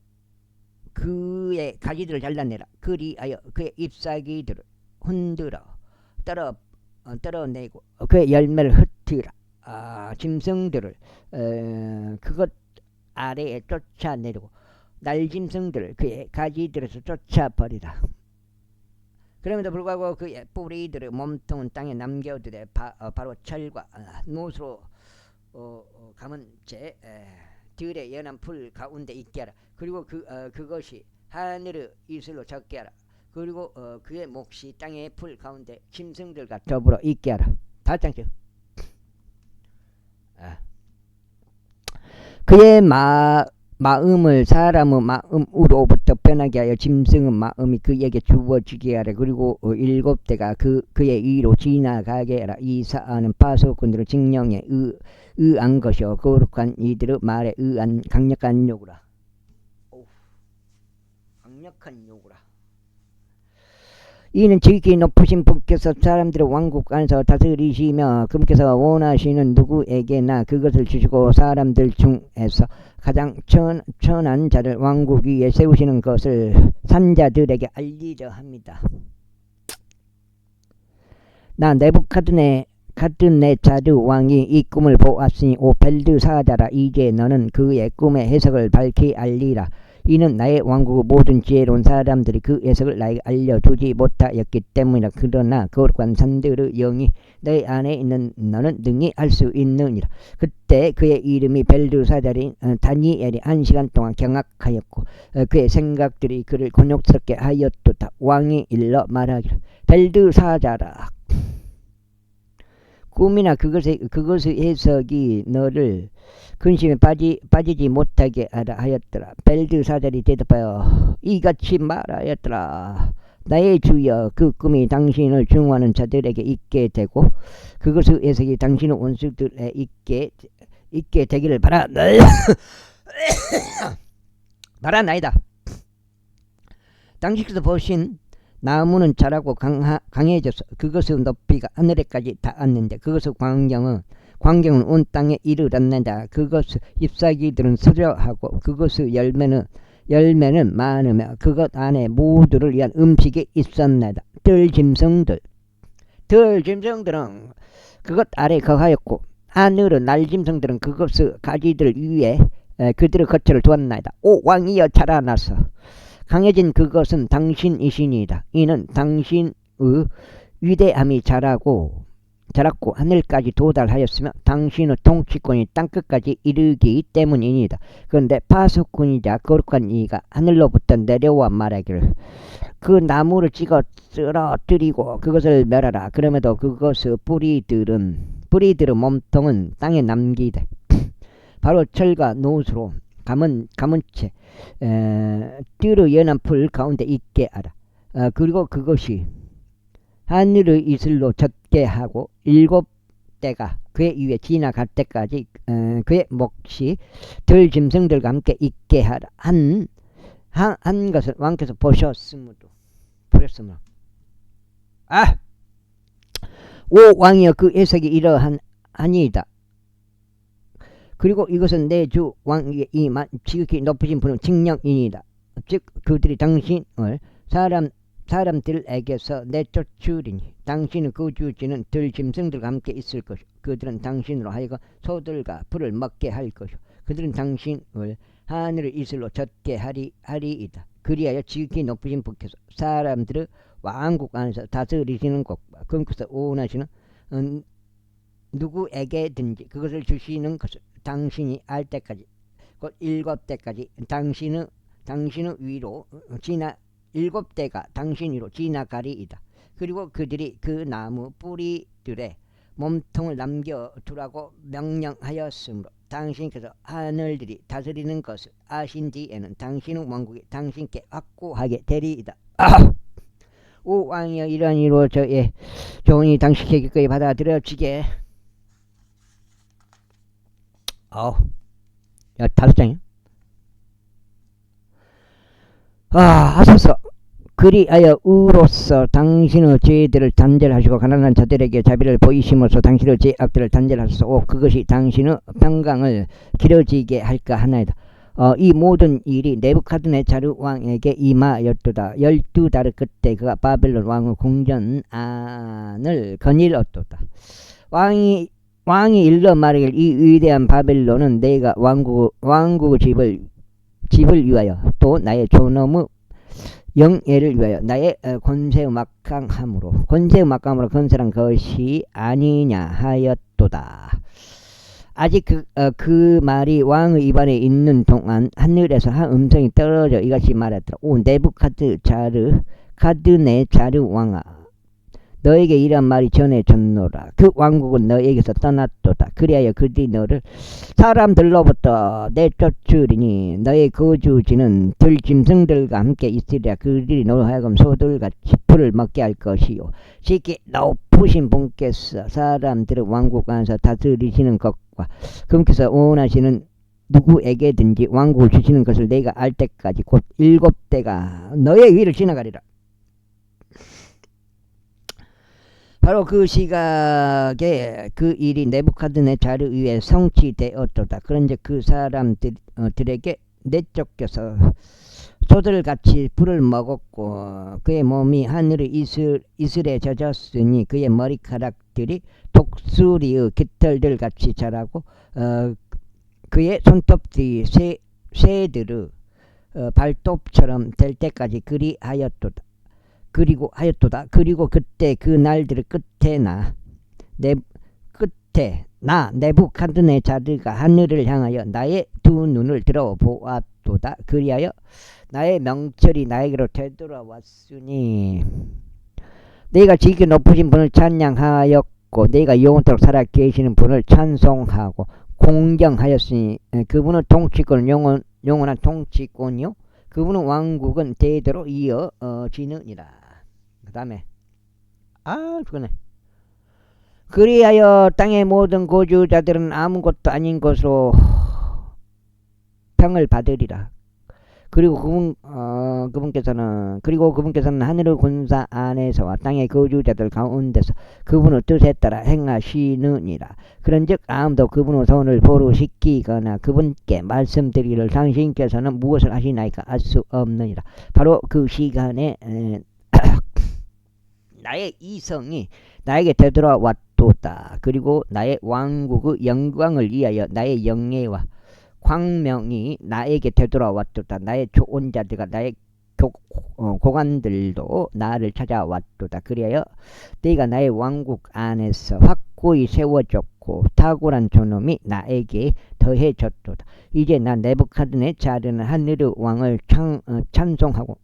그의 가지들을 잘라내라. 그리하여 그의 잎사귀들을 흔들어 떨어내고 그의 열매를 흩으라. 짐승들을 그것 아래에 쫓아내고 날짐승들을 그의 가지들에서 쫓아버리라. 그럼에도 불구하고 그의 뿌리들의 몸통은 땅에 남겨두되 바로 철과 노수로 감은 채 들의 연한 풀 가운데 있게 하라. 그리고 그것이 하늘의 이슬로 적게 하라. 그리고 그의 몫이 땅의 풀 가운데 짐승들과 더불어 있게 하라. 다장죠. 그의 마음을 사람의 마음으로부터 변하게 하여 짐승의 마음이 그에게 주어지게 하라. 그리고 7대가 그의 위로 지나가게 하라. 이 사안은 파수꾼들의 징령에 의한 것이요 거룩한 이들의 말에 의한 강력한 요구라. 강력한 요구라. 이는 지극히 높으신 분께서 사람들의 왕국 안에서 다스리시며 그분께서 원하시는 누구에게나 그것을 주시고 사람들 중에서 가장 천한 자를 왕국 위에 세우시는 것을 산자들에게 알리려 합니다. 나 네부카드네자르 왕이 이 꿈을 보았으니 오 벨드사자라, 이제 너는 그의 꿈의 해석을 밝히 알리라. 이는 나의 왕국의 모든 지혜로운 사람들이 그 해석을 나에게 알려주지 못하였기 때문이라. 그러나 거룩한 산들의 영이 내 안에 있는 너는 능히 할 수 있느니라. 그때 그의 이름이 벨드사자인 다니엘이 1시간 동안 경악하였고 그의 생각들이 그를 곤욕스럽게 하였도다. 왕이 일러 말하기를, 벨드사자라, 꿈이나 그것의 해석이 너를 근심에 빠지지 못하게 하라 하였더라. 벨드사자리 대답하여 이같이 말하였더라. 나의 주여, 그 꿈이 당신을 중화하는 자들에게 있게 되고 그것의 해석이 당신의 원수들에 있게 되기를 바라나이다. 당신께서 보신 나무는 자라고 강해져서 그것의 높이가 하늘에까지 닿았는데 그것의 광경은 온 땅에 이르렀는다. 그것의 잎사귀들은 서려하고 그것의 열매는 많으며 그것 안에 모두를 위한 음식이 있었나이다. 들짐승들은 그것 아래 거하였고 하늘의 날짐승들은 그것의 가지들 위에 그들의 거처를 두었나이다. 오 왕이여, 자라나서 강해진 그것은 당신이시니이다. 이는 당신의 위대함이 자랐고 하늘까지 도달하였으며 당신의 통치권이 땅끝까지 이르기 때문이니이다. 그런데 파수꾼이자 거룩한 이가 하늘로부터 내려와 말하기를, 그 나무를 찍어 쓰러뜨리고 그것을 멸하라. 그럼에도 그것의 뿌리들의 몸통은 땅에 남기되 바로 철과 노수로 감은 채 뜰의 연한 풀 가운데 있게 하라. 그리고 그것이 하늘의 이슬로 젖게 하고 7대가 그의 위에 지나갈 때까지 그의 몫이 들짐승들과 함께 있게 하라. 한 것을 왕께서 보셨으므로 오 왕이여, 그 해석이 이러하니이다. 그리고 이것은 내 주 왕의 이 지극히 높으신 분의 징령이니이다. 즉 그들이 당신을 사람들에게서 내쫓으리니 당신의 거주지는 들짐승들과 함께 있을 것이요 그들은 당신으로 하여금 소들과 풀을 먹게 할 것이요 그들은 당신을 하늘의 이슬로 젖게 하리이다. 그리하여 지극히 높으신 분께서 사람들의 왕국 안에서 다스리시는 것과 그분께서 원하시는 누구에게든지 그것을 주시는 것을 당신이 알 때까지, 곧 7대까지 당신의 위로 7대가 당신 위로 지나가리이다. 그리고 그들이 그 나무 뿌리들에 몸통을 남겨두라고 명령하였으므로 당신께서 하늘들이 다스리는 것을 아신 뒤에는 당신의 왕국이 당신께 확고하게 되리이다. 오 왕이여, 이러한 이로 저의 조언이 당신께 기꺼이 받아들여지게. 야, 5장이야. 하소서. 그리하여 의로써 당신의 죄들을 단절하시고 가난한 자들에게 자비를 보이심으로써 당신의 죄악들을 단절하소서. 오, 그것이 당신의 평강을 길어지게 할까 하나이다. 이 모든 일이 네부카드네자르 왕에게 임하였도다. 12달 그때 그가 바벨론 왕의 궁전 안을 거닐었도다. 왕이 일러 말하길, 이 위대한 바벨론은 내가 왕국의 집을 위하여 또 나의 존엄의 영예를 위하여 나의 권세의 막강함으로 건설한 것이 아니냐 하였도다. 아직 그 말이 왕의 입안에 있는 동안 하늘에서 한 음성이 떨어져 이같이 말했더라. 오 네부카드네자르 왕아, 너에게 이런 말이 전해졌노라. 그 왕국은 너에게서 떠났도다. 그리하여 그들이 너를 사람들로부터 내쫓으리니 너의 거주지는 들짐승들과 함께 있으리라. 그들이 너로 하여금 소들같이 풀을 먹게 할 것이요, 지극히 높으신 분께서 사람들의 왕국 안에서 다스리시는 것과 그분께서 원하시는 누구에게든지 왕국을 주시는 것을 내가 알 때까지 곧 7대가 너의 위를 지나가리라. 바로 그 시각에 그 일이 네부카드네자르 위에 성취되었도다. 그런즉 그 사람들에게 내쫓겨서 소들같이 풀을 먹었고 그의 몸이 하늘의 이슬에 젖었으니 그의 머리카락들이 독수리의 깃털들같이 자라고 그의 손톱들이 새들의 발톱처럼 될 때까지 그리하였도다. 그리고 그때 그 날들 끝에 네부카드네자르가 하늘을 향하여 나의 두 눈을 들어보았도다. 그리하여 나의 명철이 나에게로 되돌아왔으니 내가 지극히 높으신 분을 찬양하였고 내가 영원토록 살아 계시는 분을 찬송하고 공경하였으니 그분은 통치권은 영원한 통치권이요 그분의 왕국은 대대로 이어지느니라. 그 다음에 죽었네. 그리하여 땅의 모든 거주자들은 아무것도 아닌 것으로 평을 받으리라. 그리고 그분께서는 하늘의 군사 안에서와 땅의 거주자들 가운데서 그분의 뜻에 따라 행하시느니라. 그런즉 아무도 그분의 손을 보루시키거나 그분께 말씀드리기를 당신께서는 무엇을 하시나이까 알 수 없느니라. 바로 그 시간에 나의 이성이 나에게 되돌아왔도다. 그리고 나의 왕국의 영광을 위하여 나의 영예와 광명이 나에게 되돌아왔도다. 나의 조언자들과 나의 고관들도 나를 찾아왔도다. 그리하여 내가 나의 왕국 안에서 확고히 세워졌고 탁월한 존엄이 나에게 더해졌도다. 이제 나 네부카드네자르는 하늘의 왕을 찬송하고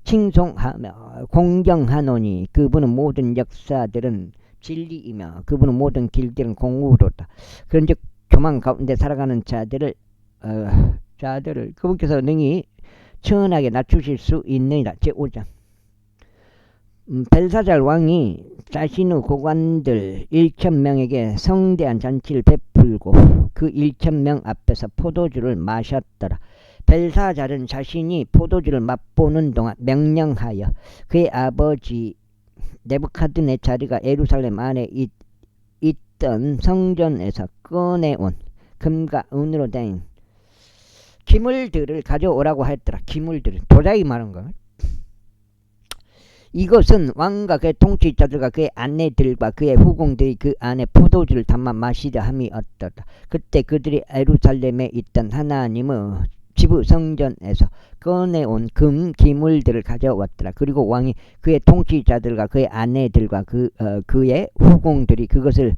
칭송하며 공경하노니 그분의 모든 역사들은 진리이며 그분의 모든 길들은 공의로다. 그런즉 교만 가운데 살아가는 자들을 그분께서 능히 천하게 낮추실 수 있느니라. 제5장. 벨사잘 왕이 자신의 고관들 1000명에게 성대한 잔치를 베풀고 그 1000명 앞에서 포도주를 마셨더라. 벨사잘은 자신이 포도주를 맛보는 동안 명령하여 그의 아버지 네부카드네자르가 예루살렘 안에 있던 성전에서 꺼내온 금과 은으로 된 기물들을 가져오라고 했더라. 기물들은 도자기 말한 거. 이것은 왕과 그의 통치자들과 그의 아내들과 그의 후궁들이 그 안에 포도주를 담아 마시려 함이었더라. 그때 그들이 예루살렘에 있던 하나님의 지부 성전에서 꺼내온 금 기물들을 가져왔더라. 그리고 왕이 그의 통치자들과 그의 아내들과 그의 후궁들이 그것들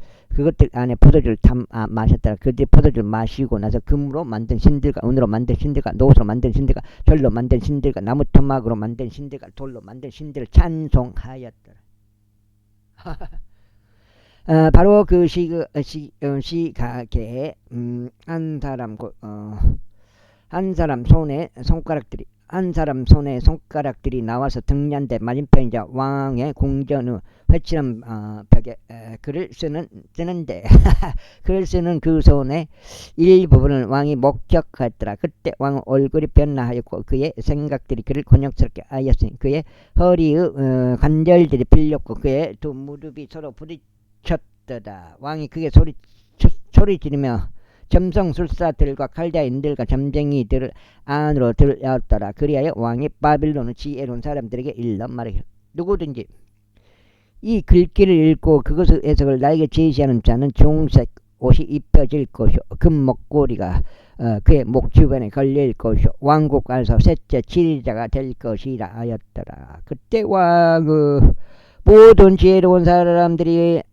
안에 포도주를 담아 마셨더라. 그들이 포도주를 마시고 나서 금으로 만든 신들과 은으로 만든 신들과 노소로 만든 신들과 절로 만든 신들과 나무 토막으로 만든 신들과 돌로 만든 신들을 찬송하였더라. 바로 그 시각에 한 사람 손에 손가락들이 나와서 등잔대 맞은편이자 왕의 궁전 후 회칠한 벽에 글을 쓰는데 글을 쓰는 그 손의 일부분을 왕이 목격하였더라. 그때 왕의 얼굴이 변화하였고 그의 생각들이 그를 곤욕스럽게 하였으니 그의 허리의 관절들이 빌렸고 그의 두 무릎이 서로 부딪혔더라. 왕이 그게 소리 지르며 점성술사들과 칼다인들과 점쟁이들을 안으로 들였더라. 그리하여 왕이 바빌론의 지혜로운 사람들에게 일러 말하기를 누구든지 이 글귀를 읽고 그것의 해석을 나에게 제시하는 자는 중색 옷이 입혀질 것이요 금목걸이가 그의 목 주변에 걸릴 것이요 왕국 안에서 셋째 지리자가 될 것이라 하였더라. 그때 왕의 모든 지혜로운 사람들이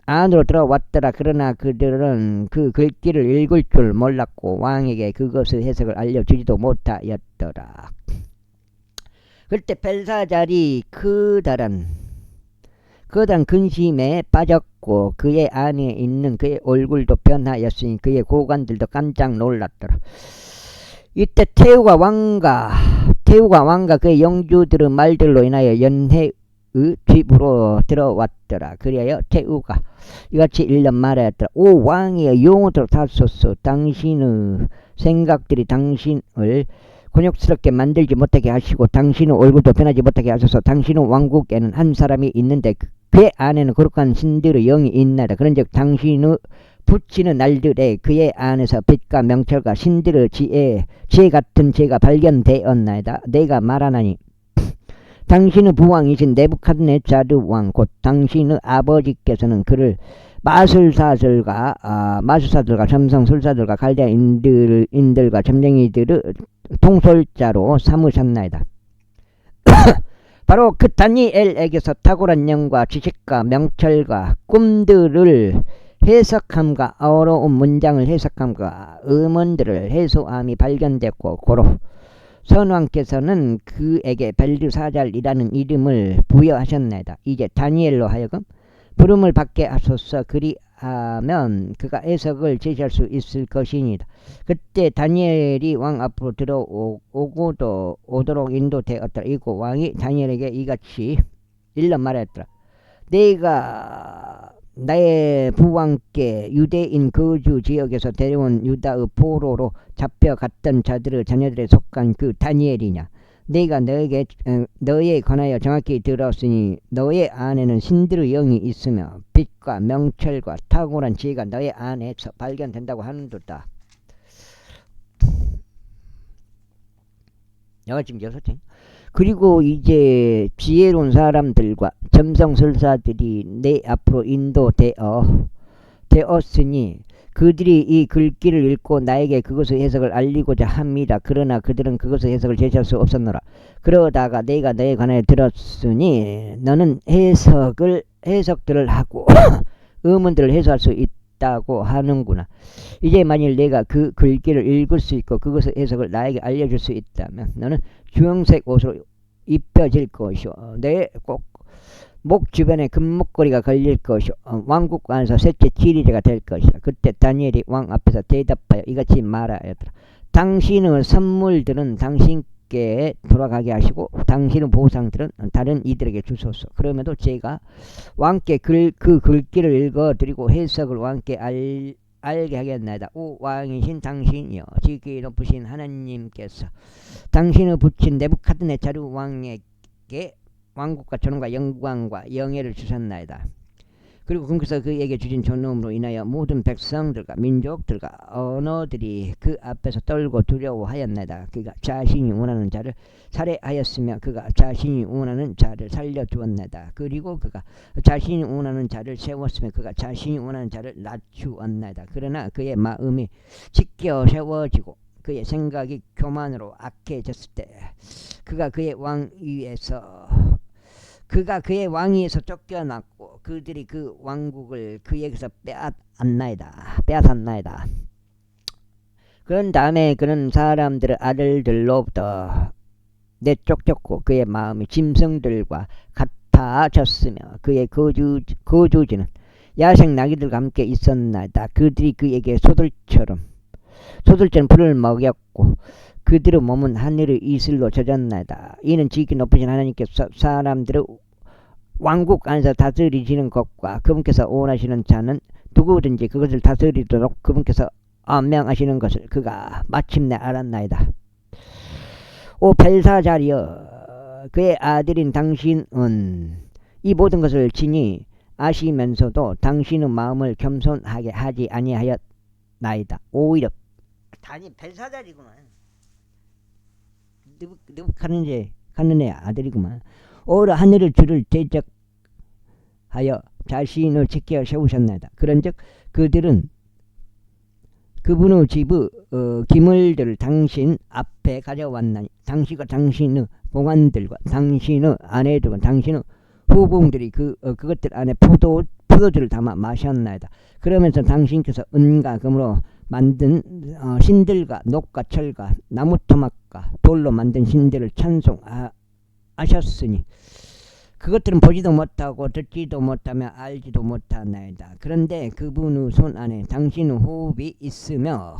안으로 들어왔더라. 그러나 그들은 그 글귀를 읽을 줄 몰랐고 왕에게 그것의 해석을 알려주지도 못하였더라. 그때 벨사잘이 커다란 근심에 빠졌고 그의 안에 있는 그의 얼굴도 변하였으니 그의 고관들도 깜짝 놀랐더라. 이때 태우가 왕과 그의 영주들의 말들로 인하여 연회의 집으로 들어왔더라. 그리하여 태우가 이같이 일러 말하였더라. 오 왕이여 영원토록 다소서 당신의 생각들이 당신을 곤욕스럽게 만들지 못하게 하시고 당신의 얼굴도 변하지 못하게 하소서. 당신의 왕국에는 한 사람이 있는데 그의 안에는 거룩한 신들의 영이 있나이다. 그런즉 당신의 붙이는 날들에 그의 안에서 빛과 명철과 신들의 지혜 같은 죄가 발견되었나이다. 내가 말하나니 당신의 부왕이신 네부갓네자르 왕 곧 당신의 아버지께서는 그를 마술사들과 점성술사들과 갈대인들과 점쟁이들의 통솔자로 삼으셨나이다. 바로 그 다니엘에게서 탁월한 영과 지식과 명철과 꿈들을 해석함과 어려운 문장을 해석함과 음원들을 해소함이 발견됐고 고로 선왕께서는 그에게 벨드사잘이라는 이름을 부여하셨나이다. 이제 다니엘로 하여금 부름을 받게 하소서. 그리하면 그가 해석을 제시할 수 있을 것이니다. 그때 다니엘이 왕 앞으로 오도록 인도되었더라. 이고 왕이 다니엘에게 이같이 일러 말했더라. 내가 나의 부왕께 유대인 거주 지역에서 데려온 유다의 포로로 잡혀갔던 자들의 자녀들에 속한 그 다니엘이냐. 내가 너에 관하여 정확히 들었으니 너의 안에는 신들의 영이 있으며 빛과 명철과 탁월한 지혜가 너의 안에서 발견된다고 하는도다. 여가 지금 6장. 그리고 이제 지혜로운 사람들과 점성술사들이 내 앞으로 인도되었으니 그들이 이 글귀를 읽고 나에게 그것의 해석을 알리고자 합니다. 그러나 그들은 그것의 해석을 제시할 수 없었노라. 그러다가 내가 너에 관하여 들었으니 너는 해석들을 하고 의문들을 해소할 수 있다고 하는구나. 이제 만일 내가 그 글귀를 읽을 수 있고 그것의 해석을 나에게 알려줄 수 있다면 너는 주황색 옷으로 입혀질 것이요 내 꼭 목 주변에 금목걸이가 걸릴 것이요 왕국 안에서 셋째 지리자가 될 것이다. 그때 다니엘이 왕 앞에서 대답하여 이같이 말하였더라. 당신의 선물들은 당신께 돌아가게 하시고 당신의 보상들은 다른 이들에게 주소서. 그러면도 제가 왕께 그 글귀를 읽어드리고 해석을 왕께 알게 하겠나이다. 오 왕이신 당신이여 지극히 높으신 하나님께서 당신의 붙인 네부갓네자르 왕에게 왕국과 존엄과 영광과 영예를 주셨나이다. 그리고 그께서 그에게 주신 존엄으로 인하여 모든 백성들과 민족들과 언어들이 그 앞에서 떨고 두려워하였나이다. 그가 자신이 원하는 자를 살해하였으며 그가 자신이 원하는 자를 살려주었나이다. 그리고 그가 자신이 원하는 자를 세웠으며 그가 자신이 원하는 자를 낮추었나이다. 그러나 그의 마음이 지켜 세워지고 그의 생각이 교만으로 악해졌을 때 그가 그의 왕위에서 쫓겨났고 그들이 그 왕국을 그에게서 빼앗았나이다. 그런 다음에 그는 사람들의 아들들로부터 내쫓겼고 그의 마음이 짐승들과 다 졌으며 그의 거주지는 야생 나귀들과 함께 있었나이다. 그들이 그에게 소들처럼 불을 먹였고 그들의 몸은 하늘의 이슬로 젖었나이다. 이는 지극히 높으신 하나님께서 사람들의 왕국 안에서 다스리시는 것과 그분께서 원하시는 자는 누구든지 그것을 다스리도록 그분께서 명하시는 것을 그가 마침내 알았나이다. 오 벨사자리여, 그의 아들인 당신은 이 모든 것을 친히 아시면서도 당신의 마음을 겸손하게 하지 아니하였나이다. 오히려 단이 벨사자리구만. 느부갓네살의 아들이구만. 오히려 하늘의 주를 대적하여 자신을 지켜 세우셨나이다. 그런즉 그들은 그분의 집의 기물들을 당신 앞에 가져왔나니 당신과 당신의 봉안들과 당신의 아내들과 당신의 후궁들이 그것들 안에 포도주를 담아 마셨나이다. 그러면서 당신께서 은과 금으로 만든 신들과 녹과 철과 나무 토막과 돌로 만든 신들을 찬송하셨으니 그것들은 보지도 못하고 듣지도 못하며 알지도 못하나이다. 그런데 그분의 손 안에 당신의 호흡이 있으며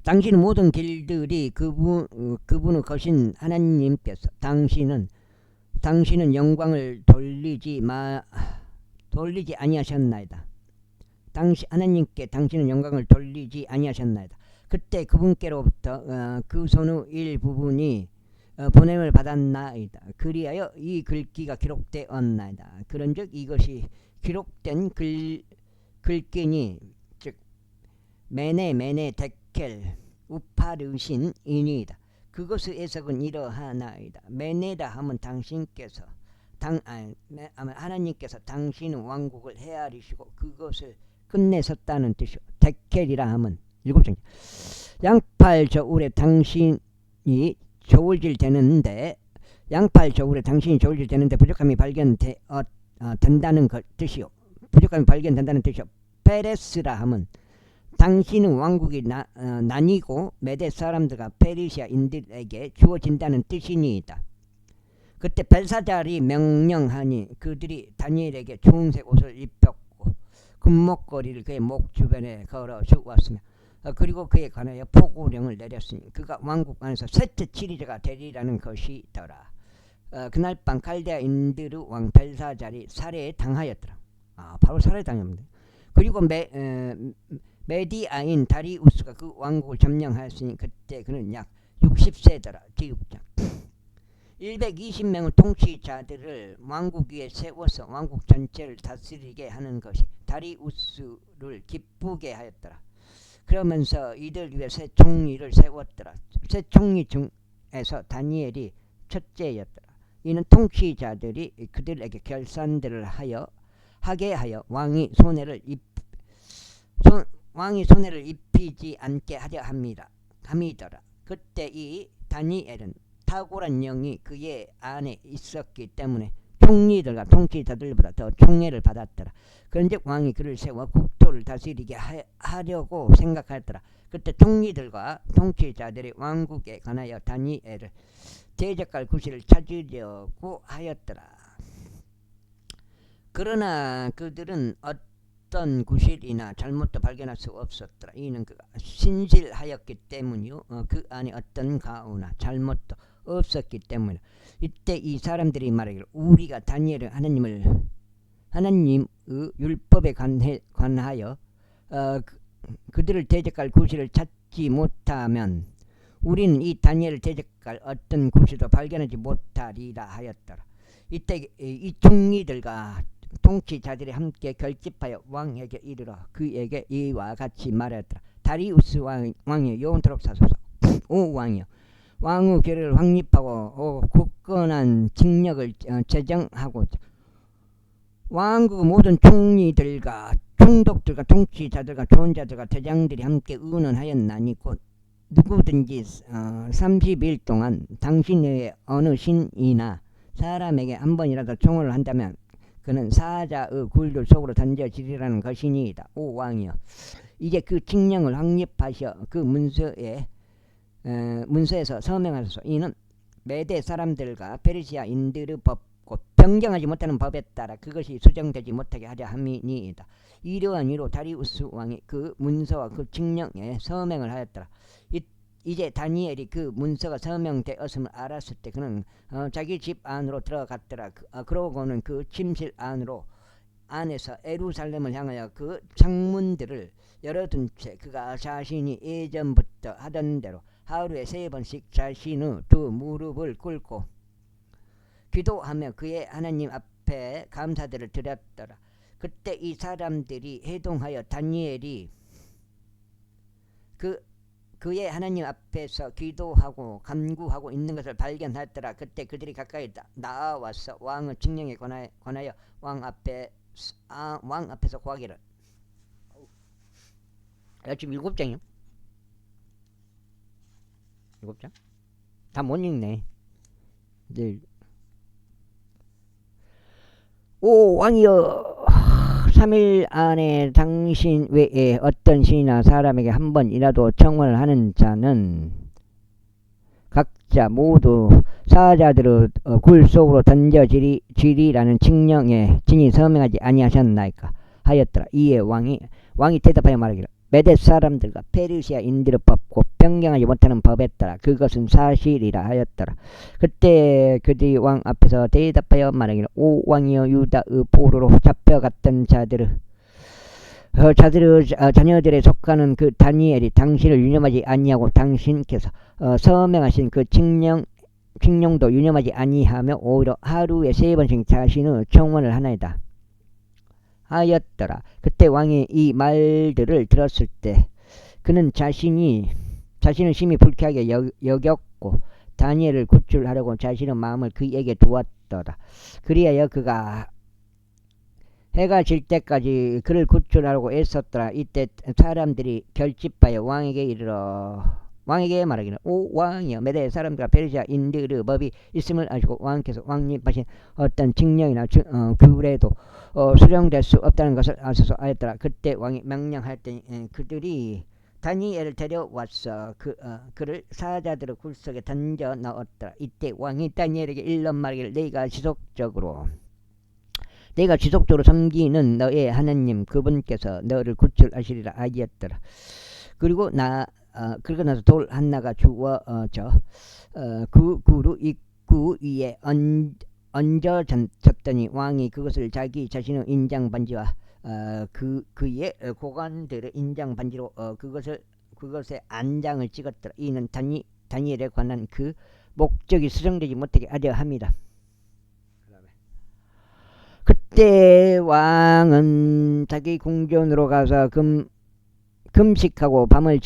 당신의 모든 길들이 그분의 것인 하나님께서 당신은 영광을 돌리지 아니하셨나이다. 하나님께 당신은 영광을 돌리지 아니하셨나이다. 그때 그분께로부터 그 손의 일부분이 보냄을 받았나이다. 그리하여 이 글귀가 기록되었나이다. 그런즉 이것이 기록된 글귀니 즉 메네 데켈 우파르신이니이다. 그것의 해석은 이러하나이다. 메네다 하면 당신께서 하나님께서 당신의 왕국을 헤아리시고 그것을 끝내셨다는 뜻이요. 데켈이라 하면 7장 양팔 저울에 당신이 저울질 되는데 부족함이 발견된다는 뜻이요. 부족함이 발견된다는 뜻이요. 페레스라 하면 당신의 왕국이 나뉘고 메대 사람들과 페르시아인들에게 주어진다는 뜻이니이다. 그때 벨사잘이 명령하니 그들이 다니엘에게 주홍색 옷을 입혔고 금목걸이를 그의 목 주변에 걸어 주었으며 그리고 그에 관하여 포고령을 내렸으니 그가 왕국 안에서 셋째 치리자가 되리라는 것이더라. 그날 밤 칼데아인들의 왕 벨사잘이 살해당하였더라. 바로 살해당했는데. 그리고 메디아인 다리우스가 그 왕국을 점령하였으니 그때 그는 약 60세더라. 제6장 120명의 통치자들을 왕국 위에 세워서 왕국 전체를 다스리게 하는 것이 다리우스를 기쁘게 하였더라. 그러면서 이들 위해 세 총리를 세웠더라. 세 총리 중에서 다니엘이 첫째였더라. 이는 통치자들이 그들에게 결산들을 하게 하여 왕이 손해를 입히지 않게 하려 함이더라. 그때 이 다니엘은 탁월한 영이 그의 안에 있었기 때문에 총리들과 통치자들보다 더 총애를 받았더라. 그런즉 왕이 그를 세워 국토를 다스리게 하려고 생각하였더라. 그때 총리들과 통치자들이 왕국에 관하여 다니엘을 대적할 구실을 찾으려고 하였더라. 그러나 그들은 어떤 구실이나 잘못도 발견할 수 없었더라. 이는 그가 신실하였기 때문이요 그 안에 어떤 가오나 잘못도 없었기 때문에. 이때 이 사람들이 말하기를 우리가 다니엘은 하나님의 율법에 관하여 그들을 대적할 구실을 찾지 못하면 우리는 이 다니엘을 대적할 어떤 구실도 발견하지 못하리라 하였더라. 이때 이 총리들과 통치자들이 함께 결집하여 왕에게 이르러 그에게 이와 같이 말하였더라. 다리우스 왕이여 영원토록 사소서. 오 왕이여 왕의 괴를 확립하고 굳건한 징력을 제정하고자 왕국 모든 총리들과 총독들과 통치자들과 조언자들과 대장들이 함께 의논하였나니 곧 누구든지 30일 동안 당신 외에 어느 신이나 사람에게 한 번이라도 청혼을 한다면 그는 사자의 굴들 속으로 던져지리라는 것이니이다. 오 왕이여 이제 그 칙령을 확립하셔 그 문서에서 서명하소서. 이는 메대 사람들과 페르시아인들의 법 곧 변경하지 못하는 법에 따라 그것이 수정되지 못하게 하려 함이니이다. 이러한 이로 다리우스 왕이 그 문서와 그 칙령에 서명을 하였더라. 이제 다니엘이 그 문서가 서명되었음을 알았을 때 그는 자기 집 안으로 들어갔더라. 그러고는 그 침실 안에서 예루살렘을 향하여 그 창문들을 열어둔 채 그가 자신이 예전부터 하던 대로 하루에 3번씩 자신의 두 무릎을 꿇고 기도하며 그의 하나님 앞에 감사들을 드렸더라. 그때 이 사람들이 해동하여 다니엘이 그의 하나님 앞에서 기도하고 간구하고 있는 것을 발견하였더라. 그때 그들이 가까이 나와서 왕의 칙령에 관하여 왕 앞에서 구하기를. 지금 7장이요? 7장? 다 못 읽네. 네. 오 왕이여, 3일 안에 당신 외에 어떤 신이나 사람에게 한 번이라도 청원을 하는 자는 각자 모두 사자들의 굴 속으로 던져지리라는 칙령에 진히 서명하지 아니하셨나이까 하였더라. 이에 왕이 대답하여 말하기를, 메대 사람들과 페르시아인들의 법 곧 변경하지 못하는 법에 따라 그것은 사실이라 하였더라. 그때 그들이 왕 앞에서 대답하여 말하기를, 오 왕이여, 유다의 포로로 잡혀갔던 자들의 자녀들에 속하는 그 다니엘이 당신을 유념하지 아니하고 당신께서 서명하신 그 칙령도 유념하지 아니하며 오히려 하루에 3번씩 자신의 청원을 하나이다 하였더라. 그때 왕이 이 말들을 들었을 때 그는 자신을 심히 불쾌하게 여겼고 다니엘을 구출하려고 자신의 마음을 그에게 두었더라. 그리하여 그가 해가 질 때까지 그를 구출하려고 애썼더라. 이때 사람들이 결집하여 왕에게 말하기를, 오 왕이여, 메대 사람들과 페르시아인들의 법이 있음을 아시고 왕께서 왕립하신 어떤 칙령이나 규례도 수정될 수 없다는 것을 아소서 하였더라. 그때 왕이 명령하였더니 그들이 다니엘을 데려와서 그를 사자들의 굴 속에 던져 넣었더라. 이때 왕이 다니엘에게 일러 말하기를, 내가 지속적으로 섬기는 너의 하나님 그분께서 너를 구출하시리라 하였더라. 그리고 나서 돌 하나가 주어져 그 굴의 입구 위에 얹어졌더니 왕이 그것을 자기 자신의 인장 반지와 그의 고관들의 인장 반지로 그것에 안장을 찍었더라. 이는 다니엘에 관한 그 목적이 수정되지 못하게 하려 함이다. 그때 왕은 자기 궁전으로 가서 금식하고 밤을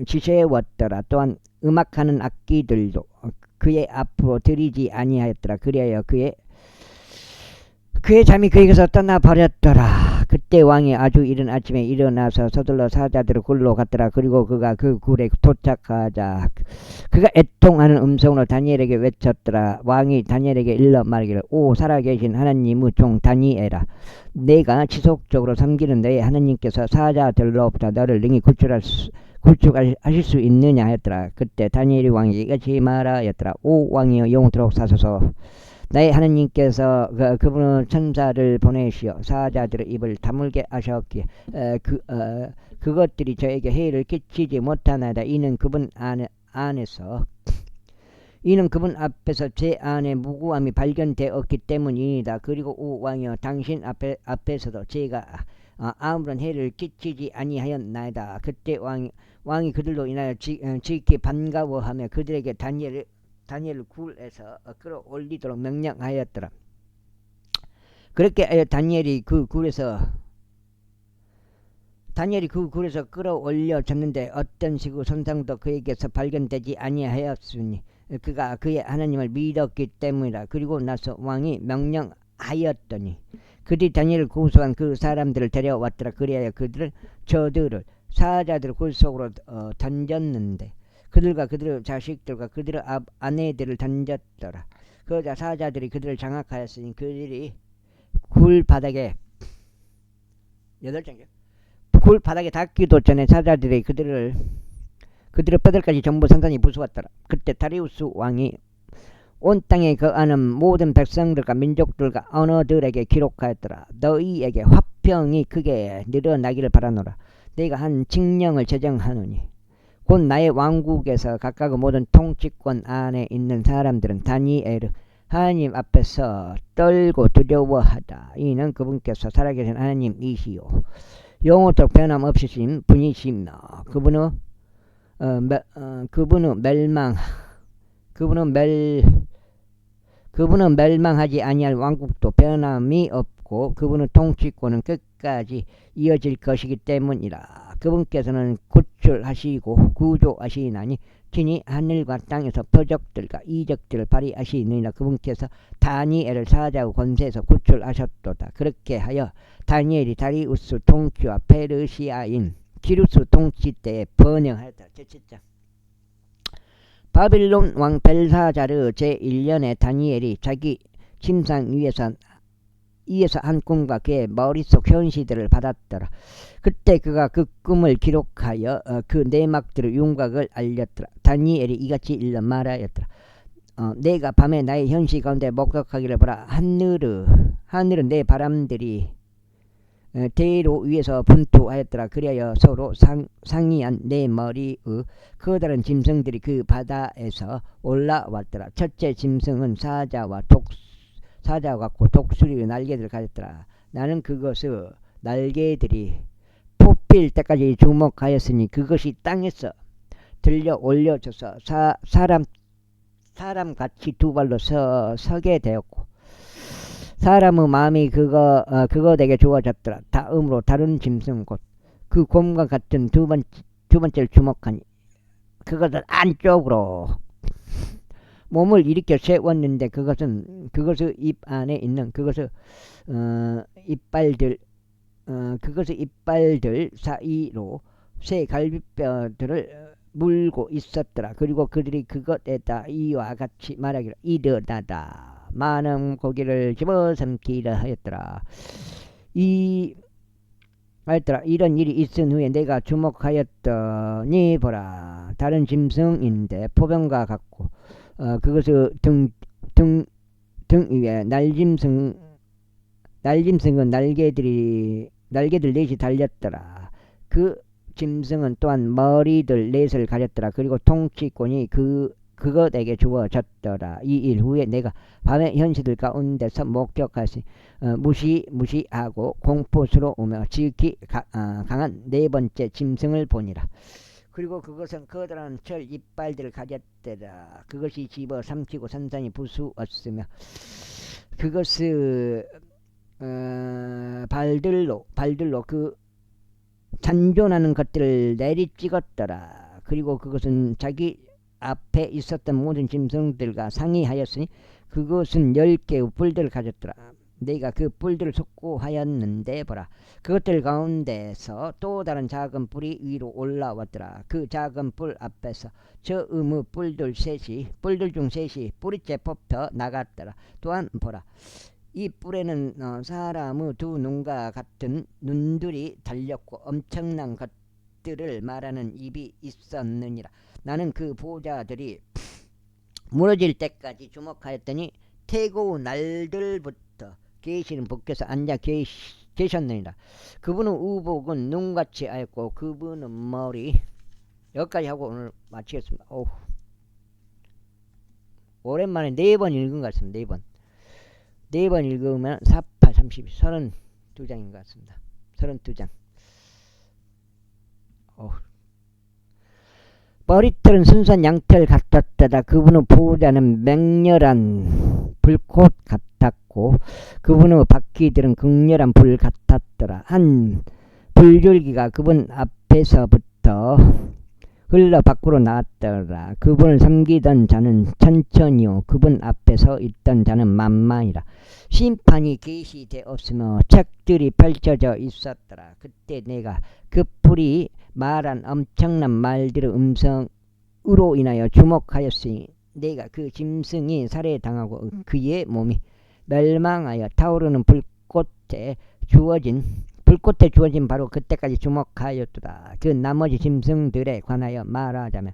지새웠더라. 또한 음악하는 악기들도 그의 앞으로 들이지 아니하였더라. 그리하여 그의 잠이 그에게서 떠나버렸더라. 그때 왕이 아주 이른 아침에 일어나서 서둘러 사자들의 굴로 갔더라. 그리고 그가 그 굴에 도착하자 그가 애통하는 음성으로 다니엘에게 외쳤더라. 왕이 다니엘에게 일러 말하기를, 오 살아계신 하나님의 종 다니엘아, 내가 지속적으로 섬기는 너의 하나님께서 사자들로부터 너를 능히 구출하실 수 있느냐 하였더라. 그때 다니엘이 왕에게 이같이 말하였더라. 오 왕이여, 영원토록 사소서. 나의 하나님께서 그분의 천사를 보내시어 사자들의 입을 다물게 하셨기에 그것들이 저에게 해를 끼치지 못하나이다. 이는 그분 앞에서 제 안에 무고함이 발견되었기 때문이다. 그리고 오 왕이여, 당신 앞에서도 제가 아무런 해를 끼치지 아니하였나이다. 그때 왕이 그들로 인하여 지극히 반가워하며 그들에게 다니엘을 굴에서 끌어올리도록 명령하였더라. 그렇게 하여 다니엘이 그 굴에서 끌어올려졌는데 어떤 식의 손상도 그에게서 발견되지 아니하였으니 그가 그의 하나님을 믿었기 때문이다. 그리고 나서 왕이 명령하였더니 그들이 다니엘을 구수한 그 사람들을 데려왔더라. 그리하여 저들을 사자들 굴 속으로 던졌는데 그들과 그들의 자식들과 그들의 아내들을 던졌더라. 그러자 사자들이 그들을 장악하였으니 그들이 굴 바닥에 8장이요. 굴 바닥에 닿기도 전에 사자들이 그들의 뼈들까지 전부 산산히 부수었더라. 그때 다리우스 왕이 온 땅에 거하는 모든 백성들과 민족들과 언어들에게 기록하였더라. 너희에게 화평이 크게 늘어나기를 바라노라. 내가 한 칙령을 제정하노니 곧 나의 왕국에서 각각 모든 통치권 안에 있는 사람들은 다니엘을 하나님 앞에서 떨고 두려워하다. 이는 그분께서 살아계신 하나님이시요 영원토록 변함없으신 분이시며 그분은 멸망하지 아니할 왕국도 변함이 없고 그분의 통치권은 끝까지 이어질 것이기 때문이라. 그분께서는 구출하시고 구조하시나니 친히 하늘과 땅에서 표적들과 이적들을 발휘하시느니라. 그분께서 다니엘을 사자의 권세에서 구출하셨도다. 그렇게 하여 다니엘이 다리우스 통치와 페르시아인 기루스 통치 때에 번영하였다. 제7장. 바빌론 왕 벨사자르 제1년에 다니엘이 자기 침상 위에서 한 꿈과 그의 머릿속 현시들을 받았더라. 그때 그가 그 꿈을 기록하여 그 내막들의 윤곽을 알렸더라. 다니엘이 이같이 일러 말하였더라. 내가 밤에 나의 현시 가운데 목격하기를 보라. 하늘은 내 바람들이 대로 위에서 분투하였더라. 그리하여 서로 상이한 내 머리의 커다란 짐승들이 그 바다에서 올라왔더라. 첫째 짐승은 사자와 같고 독수리의 날개들을 가졌더라. 나는 그것의 날개들이 뽑힐 때까지 주목하였으니 그것이 땅에서 들려 올려져서 사람같이 두 발로 서게 되었고 사람의 마음이 그것에게 주어졌더라. 다음으로 다른 짐승 곧 그 곰과 같은 두 번째를 주목하니 그것은 안쪽으로 몸을 일으켜 세웠는데 그것의 입 안에 있는 그것의 이빨들 사이로 새 갈비뼈들을 물고 있었더라. 그리고 그들이 그것에다 이와 같이 말하기를 일어나다 많은 고기를 집어삼키려 하였더라. 이런 일이 있은 후에 내가 주목하였더니 보라, 다른 짐승인데 포병과 같고 그것의 등 위에 날짐승은 날개들 넷이 달렸더라. 그 짐승은 또한 머리들 넷을 가졌더라. 그리고 통치권이 그것에게 주어졌더라. 이 일 후에 내가 밤의 현시들 가운데서 목격하시 무시하고 공포스러우며 지극히 강한 네 번째 짐승을 보니라. 그리고 그것은 커다란 철 이빨들을 가졌더라. 그것이 집어 삼키고 산산이 부수었으며 그것의 발들로 그 잔존하는 것들을 내리찍었더라. 그리고 그것은 자기 앞에 있었던 모든 짐승들과 상의하였으니 그것은 10개의 뿔들을 가졌더라. 내가 그 뿔들을 속고하였는데 보라, 그것들 가운데서 또 다른 작은 뿔이 위로 올라왔더라. 그 작은 뿔 앞에서 저 뿔들 중 셋이 뿌리째 뽑혀 나갔더라. 또한 보라, 이 뿔에는 사람의 두 눈과 같은 눈들이 달렸고 엄청난 것들을 말하는 입이 있었느니라. 나는 그 보좌들이 무너질 때까지 주목하였더니 태고의 날들부터 계시는 분께서 앉아 계셨느니라. 그분의 의복은 눈같이 하였고 그분의 머리, 여기까지 하고 오늘 마치겠습니다. 오랜만에 4번 읽은 것 같습니다. 4번 읽으면 4, 8, 32, 32장인 것 같습니다. 32장. 머리털은 순수한 양털 같았다. 그분의 보호자는 맹렬한 불꽃 같았고 그분의 바퀴들은 극렬한 불 같았더라. 한 불줄기가 그분 앞에서부터 흘러 밖으로 나왔더라. 그분을 섬기던 자는 천천히요 그분 앞에 서 있던 자는 만만이라. 심판이 계시되었으며 책들이 펼쳐져 있었더라. 그때 내가 그 뿔이 말한 엄청난 말들의 음성으로 인하여 주목하였으니 내가 그 짐승이 살해당하고 그의 몸이 멸망하여 타오르는 불꽃에 주어진 불꽃에 주어진 바로 그때까지 주목하였도다. 그 나머지 짐승들에 관하여 말하자면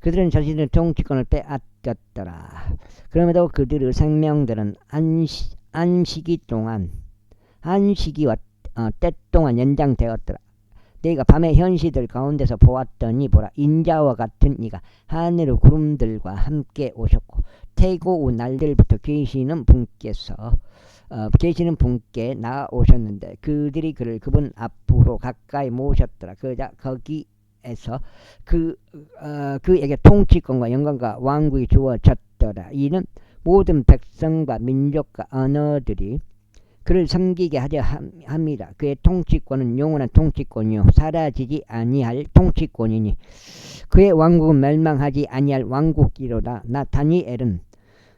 그들은 자신의 통치권을 빼앗겼더라. 그럼에도 그들의 생명들은 안식이 때 동안 연장되었더라. 내가 밤의 현시들 가운데서 보았더니 보라, 인자와 같은 이가 하늘의 구름들과 함께 오셨고 태고 후 날들부터 계시는 분께 나아오셨는데 그들이 그를 그분 앞으로 가까이 모셨더라. 그자 거기에서 그에게 통치권과 영광과 왕국이 주어졌더라. 이는 모든 백성과 민족과 언어들이 그를 섬기게 하려 함이라. 그의 통치권은 영원한 통치권이요 사라지지 아니할 통치권이니 그의 왕국은 멸망하지 아니할 왕국이로다. 나 다니엘은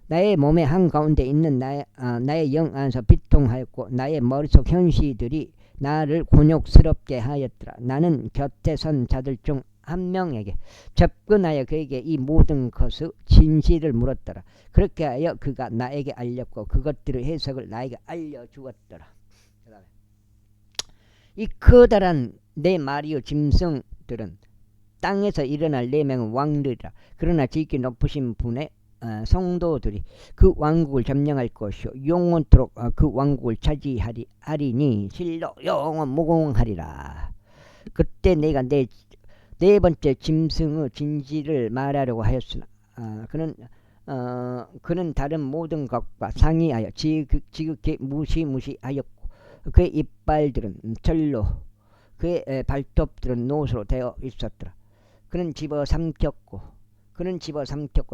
나의 몸의 한가운데 있는 나의 영 안에서 비통하였고 나의 머릿속 현시들이 나를 곤욕스럽게 하였더라. 나는 곁에 선 자들 중 한 명에게 접근하여 그에게 이 모든 것의 진실을 물었더라. 그렇게 하여 그가 나에게 알렸고 그것들의 해석을 나에게 알려주었더라. 이 커다란 네 마리의 짐승들은 땅에서 일어날 4명의 왕들이라. 그러나 지극히 높으신 분의 성도들이 그 왕국을 점령할 것이요 영원토록 그 왕국을 차지하리니 실로 영원 무궁하리라. 그때 내가 네 번째 짐승의 진실을 말하려고 하였으나 그는 다른 모든 것과 상이하여 지극히 무시무시하였고 그의 이빨들은 철로 그의 발톱들은 노소로 되어 있었더라. 그는 집어삼켰고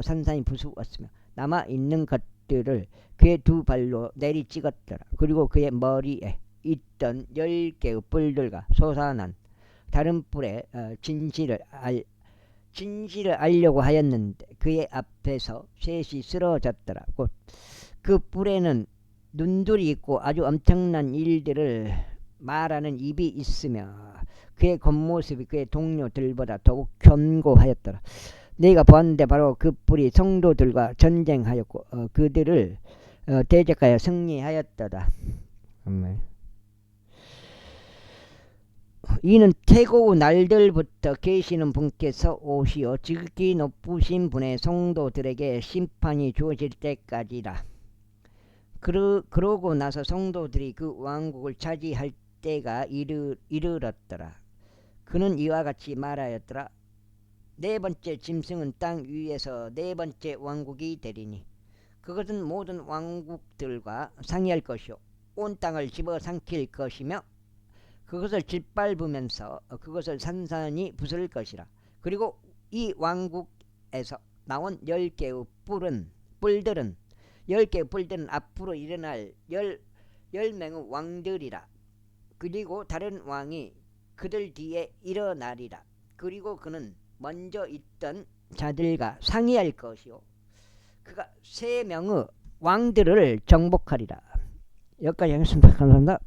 산산이 부수었으며 남아있는 것들을 그의 두 발로 내리찍었더라. 그리고 그의 머리에 있던 10개의 뿔들과 솟아난 다른 뿔에 진실을 알려고 하였는데 그의 앞에서 셋이 쓰러졌더라. 곧 그 뿔에는 눈들이 있고 아주 엄청난 일들을 말하는 입이 있으며 그의 겉모습이 그의 동료들보다 더욱 견고하였더라. 내가 보았는데 바로 그 뿔이 성도들과 전쟁하였고 그들을 대적하여 승리하였도다. 이는 태고 후 날들부터 계시는 분께서 오시어 지극히 높으신 분의 성도들에게 심판이 주어질 때까지라. 그러고 나서 성도들이 그 왕국을 차지할 때가 이르렀더라. 그는 이와 같이 말하였더라. 네 번째 짐승은 땅 위에서 네 번째 왕국이 되리니 그것은 모든 왕국들과 상의할 것이요 온 땅을 집어삼킬 것이며 그것을 짓밟으면서 그것을 산산이 부술 것이라. 그리고 이 왕국에서 나온 10개의 뿔들은 10개의 뿔들은 앞으로 일어날 10명의 왕들이라. 그리고 다른 왕이 그들 뒤에 일어나리라. 그리고 그는 먼저 있던 자들과 상의할 것이요 그가 3명의 왕들을 정복하리라. 여기까지 하겠습니다. 감사합니다.